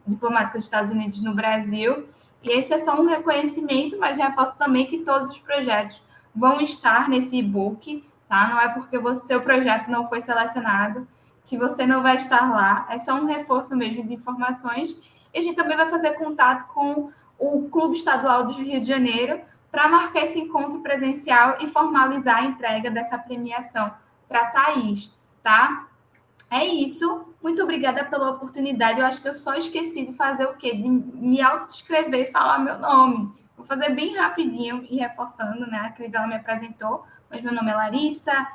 Diplomática dos Estados Unidos no Brasil. E esse é só um reconhecimento, mas reforço também que todos os projetos vão estar nesse e-book, tá? Não é porque o seu projeto não foi selecionado que você não vai estar lá, é só um reforço mesmo de informações. E a gente também vai fazer contato com o Clube Estadual do Rio de Janeiro para marcar esse encontro presencial e formalizar a entrega dessa premiação para a Thaís, tá? É isso. Muito obrigada pela oportunidade. Eu acho que eu só esqueci de fazer o quê? De me autodescrever e falar meu nome. Vou fazer bem rapidinho e reforçando, né? A Cris, ela me apresentou, mas meu nome é Larissa,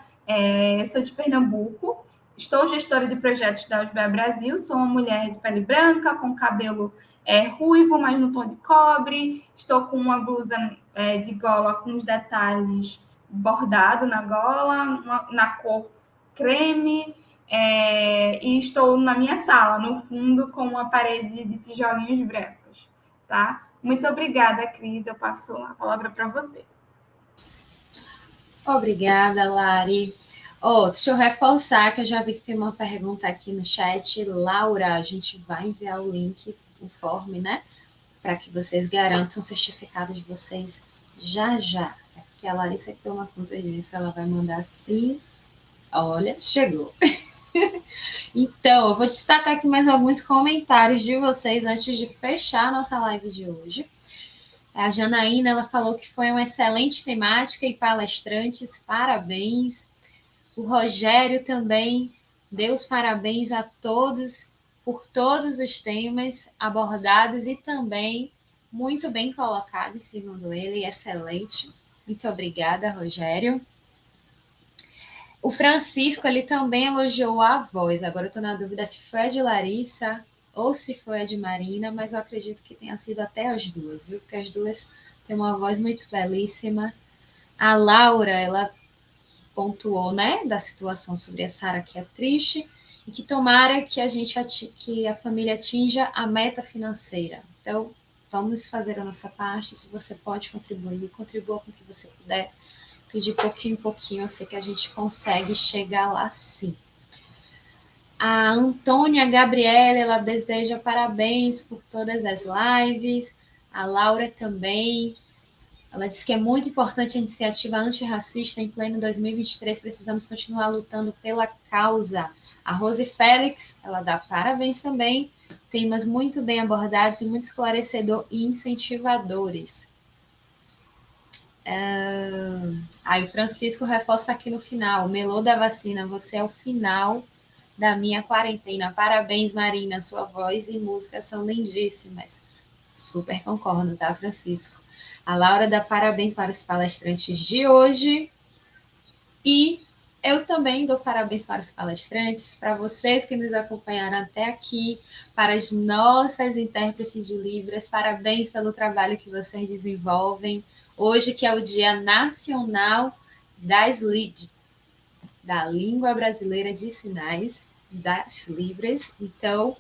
sou de Pernambuco, estou gestora de projetos da USBA Brasil, sou uma mulher de pele branca, com cabelo ruivo, mas no tom de cobre, estou com uma blusa de gola com os detalhes bordado na gola, na cor creme, e estou na minha sala, no fundo, com uma parede de tijolinhos brancos, tá? Muito obrigada, Cris. Eu passo a palavra para você. Obrigada, Lari. Deixa eu reforçar que eu já vi que tem uma pergunta aqui no chat. Laura, a gente vai enviar o link, o form, né? Para que vocês garantam o certificado de vocês já já. É porque a Larissa que toma conta disso, ela vai mandar assim. Olha, chegou. Então, eu vou destacar aqui mais alguns comentários de vocês antes de fechar a nossa live de hoje. A Janaína, ela falou que foi uma excelente temática e palestrantes, parabéns. O Rogério também deu os parabéns a todos por todos os temas abordados e também muito bem colocados, segundo ele, excelente. Muito obrigada, Rogério. O Francisco, ele também elogiou a voz. Agora eu estou na dúvida se foi a de Larissa ou se foi a de Marina, mas eu acredito que tenha sido até as duas, viu? Porque as duas têm uma voz muito belíssima. A Laura, ela pontuou, né, da situação sobre a Sara, que é triste, e que tomara que que a família atinja a meta financeira. Então, vamos fazer a nossa parte. Se você pode contribuir, contribua com o que você puder. Que de pouquinho em pouquinho eu sei que a gente consegue chegar lá sim. A Antônia Gabriela, ela deseja parabéns por todas as lives. A Laura também. Ela disse que é muito importante a iniciativa antirracista em pleno 2023. Precisamos continuar lutando pela causa. A Rose Félix, ela dá parabéns também. Temas muito bem abordados e muito esclarecedor e incentivadores. Aí o Francisco reforça aqui no final. Melô da vacina, você é o final da minha quarentena. Parabéns, Marina. Sua voz e música são lindíssimas. Super concordo, tá, Francisco? A Laura dá parabéns para os palestrantes de hoje. E eu também dou parabéns para os palestrantes, para vocês que nos acompanharam até aqui, para as nossas intérpretes de Libras. Parabéns pelo trabalho que vocês desenvolvem. Hoje, que é o Dia Nacional da Língua Brasileira de Sinais, das Libras. Então,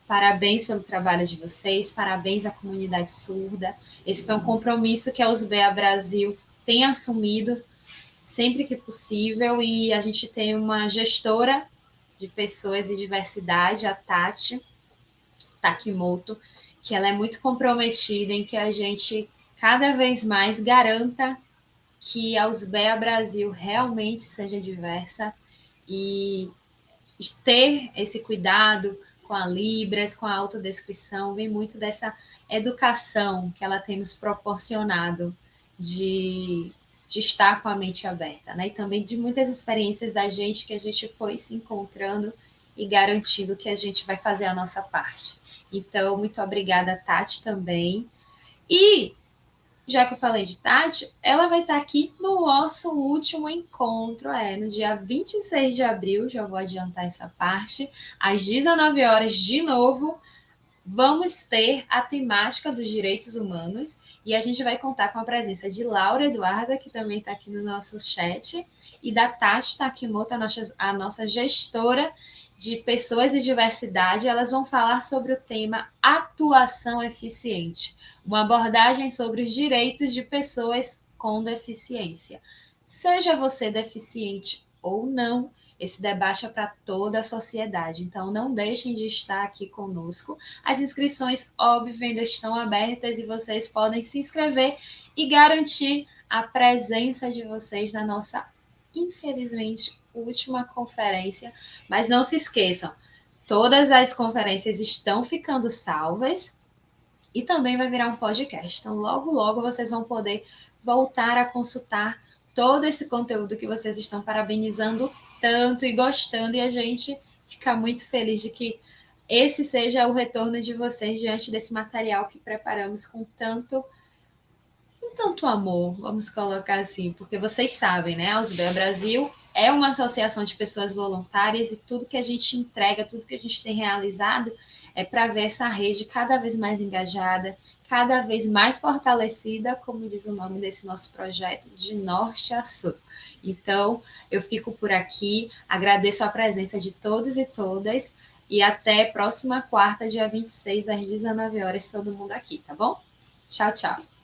parabéns pelo trabalho de vocês, parabéns à comunidade surda. Esse foi um compromisso que a USBA Brasil tem assumido sempre que possível, e a gente tem uma gestora de pessoas e diversidade, a Tati Takimoto, que ela é muito comprometida em que a gente cada vez mais garanta que a USBA Brasil realmente seja diversa e ter esse cuidado com a Libras, com a autodescrição, vem muito dessa educação que ela tem nos proporcionado de estar com a mente aberta, né? E também de muitas experiências da gente que a gente foi se encontrando e garantindo que a gente vai fazer a nossa parte. Então, muito obrigada, Tati, também. E, já que eu falei de Tati, ela vai estar aqui no nosso último encontro, no dia 26 de abril, já vou adiantar essa parte, às 19 horas de novo, vamos ter a temática dos direitos humanos e a gente vai contar com a presença de Laura Eduarda, que também está aqui no nosso chat, e da Tati Takimoto, a nossa gestora de pessoas e diversidade. Elas vão falar sobre o tema atuação eficiente, uma abordagem sobre os direitos de pessoas com deficiência. Seja você deficiente ou não, esse debate é para toda a sociedade, então não deixem de estar aqui conosco. As inscrições, óbvio, ainda estão abertas e vocês podem se inscrever e garantir a presença de vocês na nossa, infelizmente, última conferência. Mas não se esqueçam, Todas as conferências estão ficando salvas e também vai virar um podcast. Então, logo, logo vocês vão poder voltar a consultar todo esse conteúdo que vocês estão parabenizando tanto e gostando, e a gente fica muito feliz de que esse seja o retorno de vocês diante desse material que preparamos com tanto amor, vamos colocar assim, porque vocês sabem, né? A Ausber Brasil é uma associação de pessoas voluntárias e tudo que a gente entrega, tudo que a gente tem realizado é para ver essa rede cada vez mais engajada, cada vez mais fortalecida, como diz o nome desse nosso projeto, de norte a sul. Então, eu fico por aqui, agradeço a presença de todos e todas, e até próxima quarta, dia 26, às 19 horas, todo mundo aqui, tá bom? Tchau, tchau.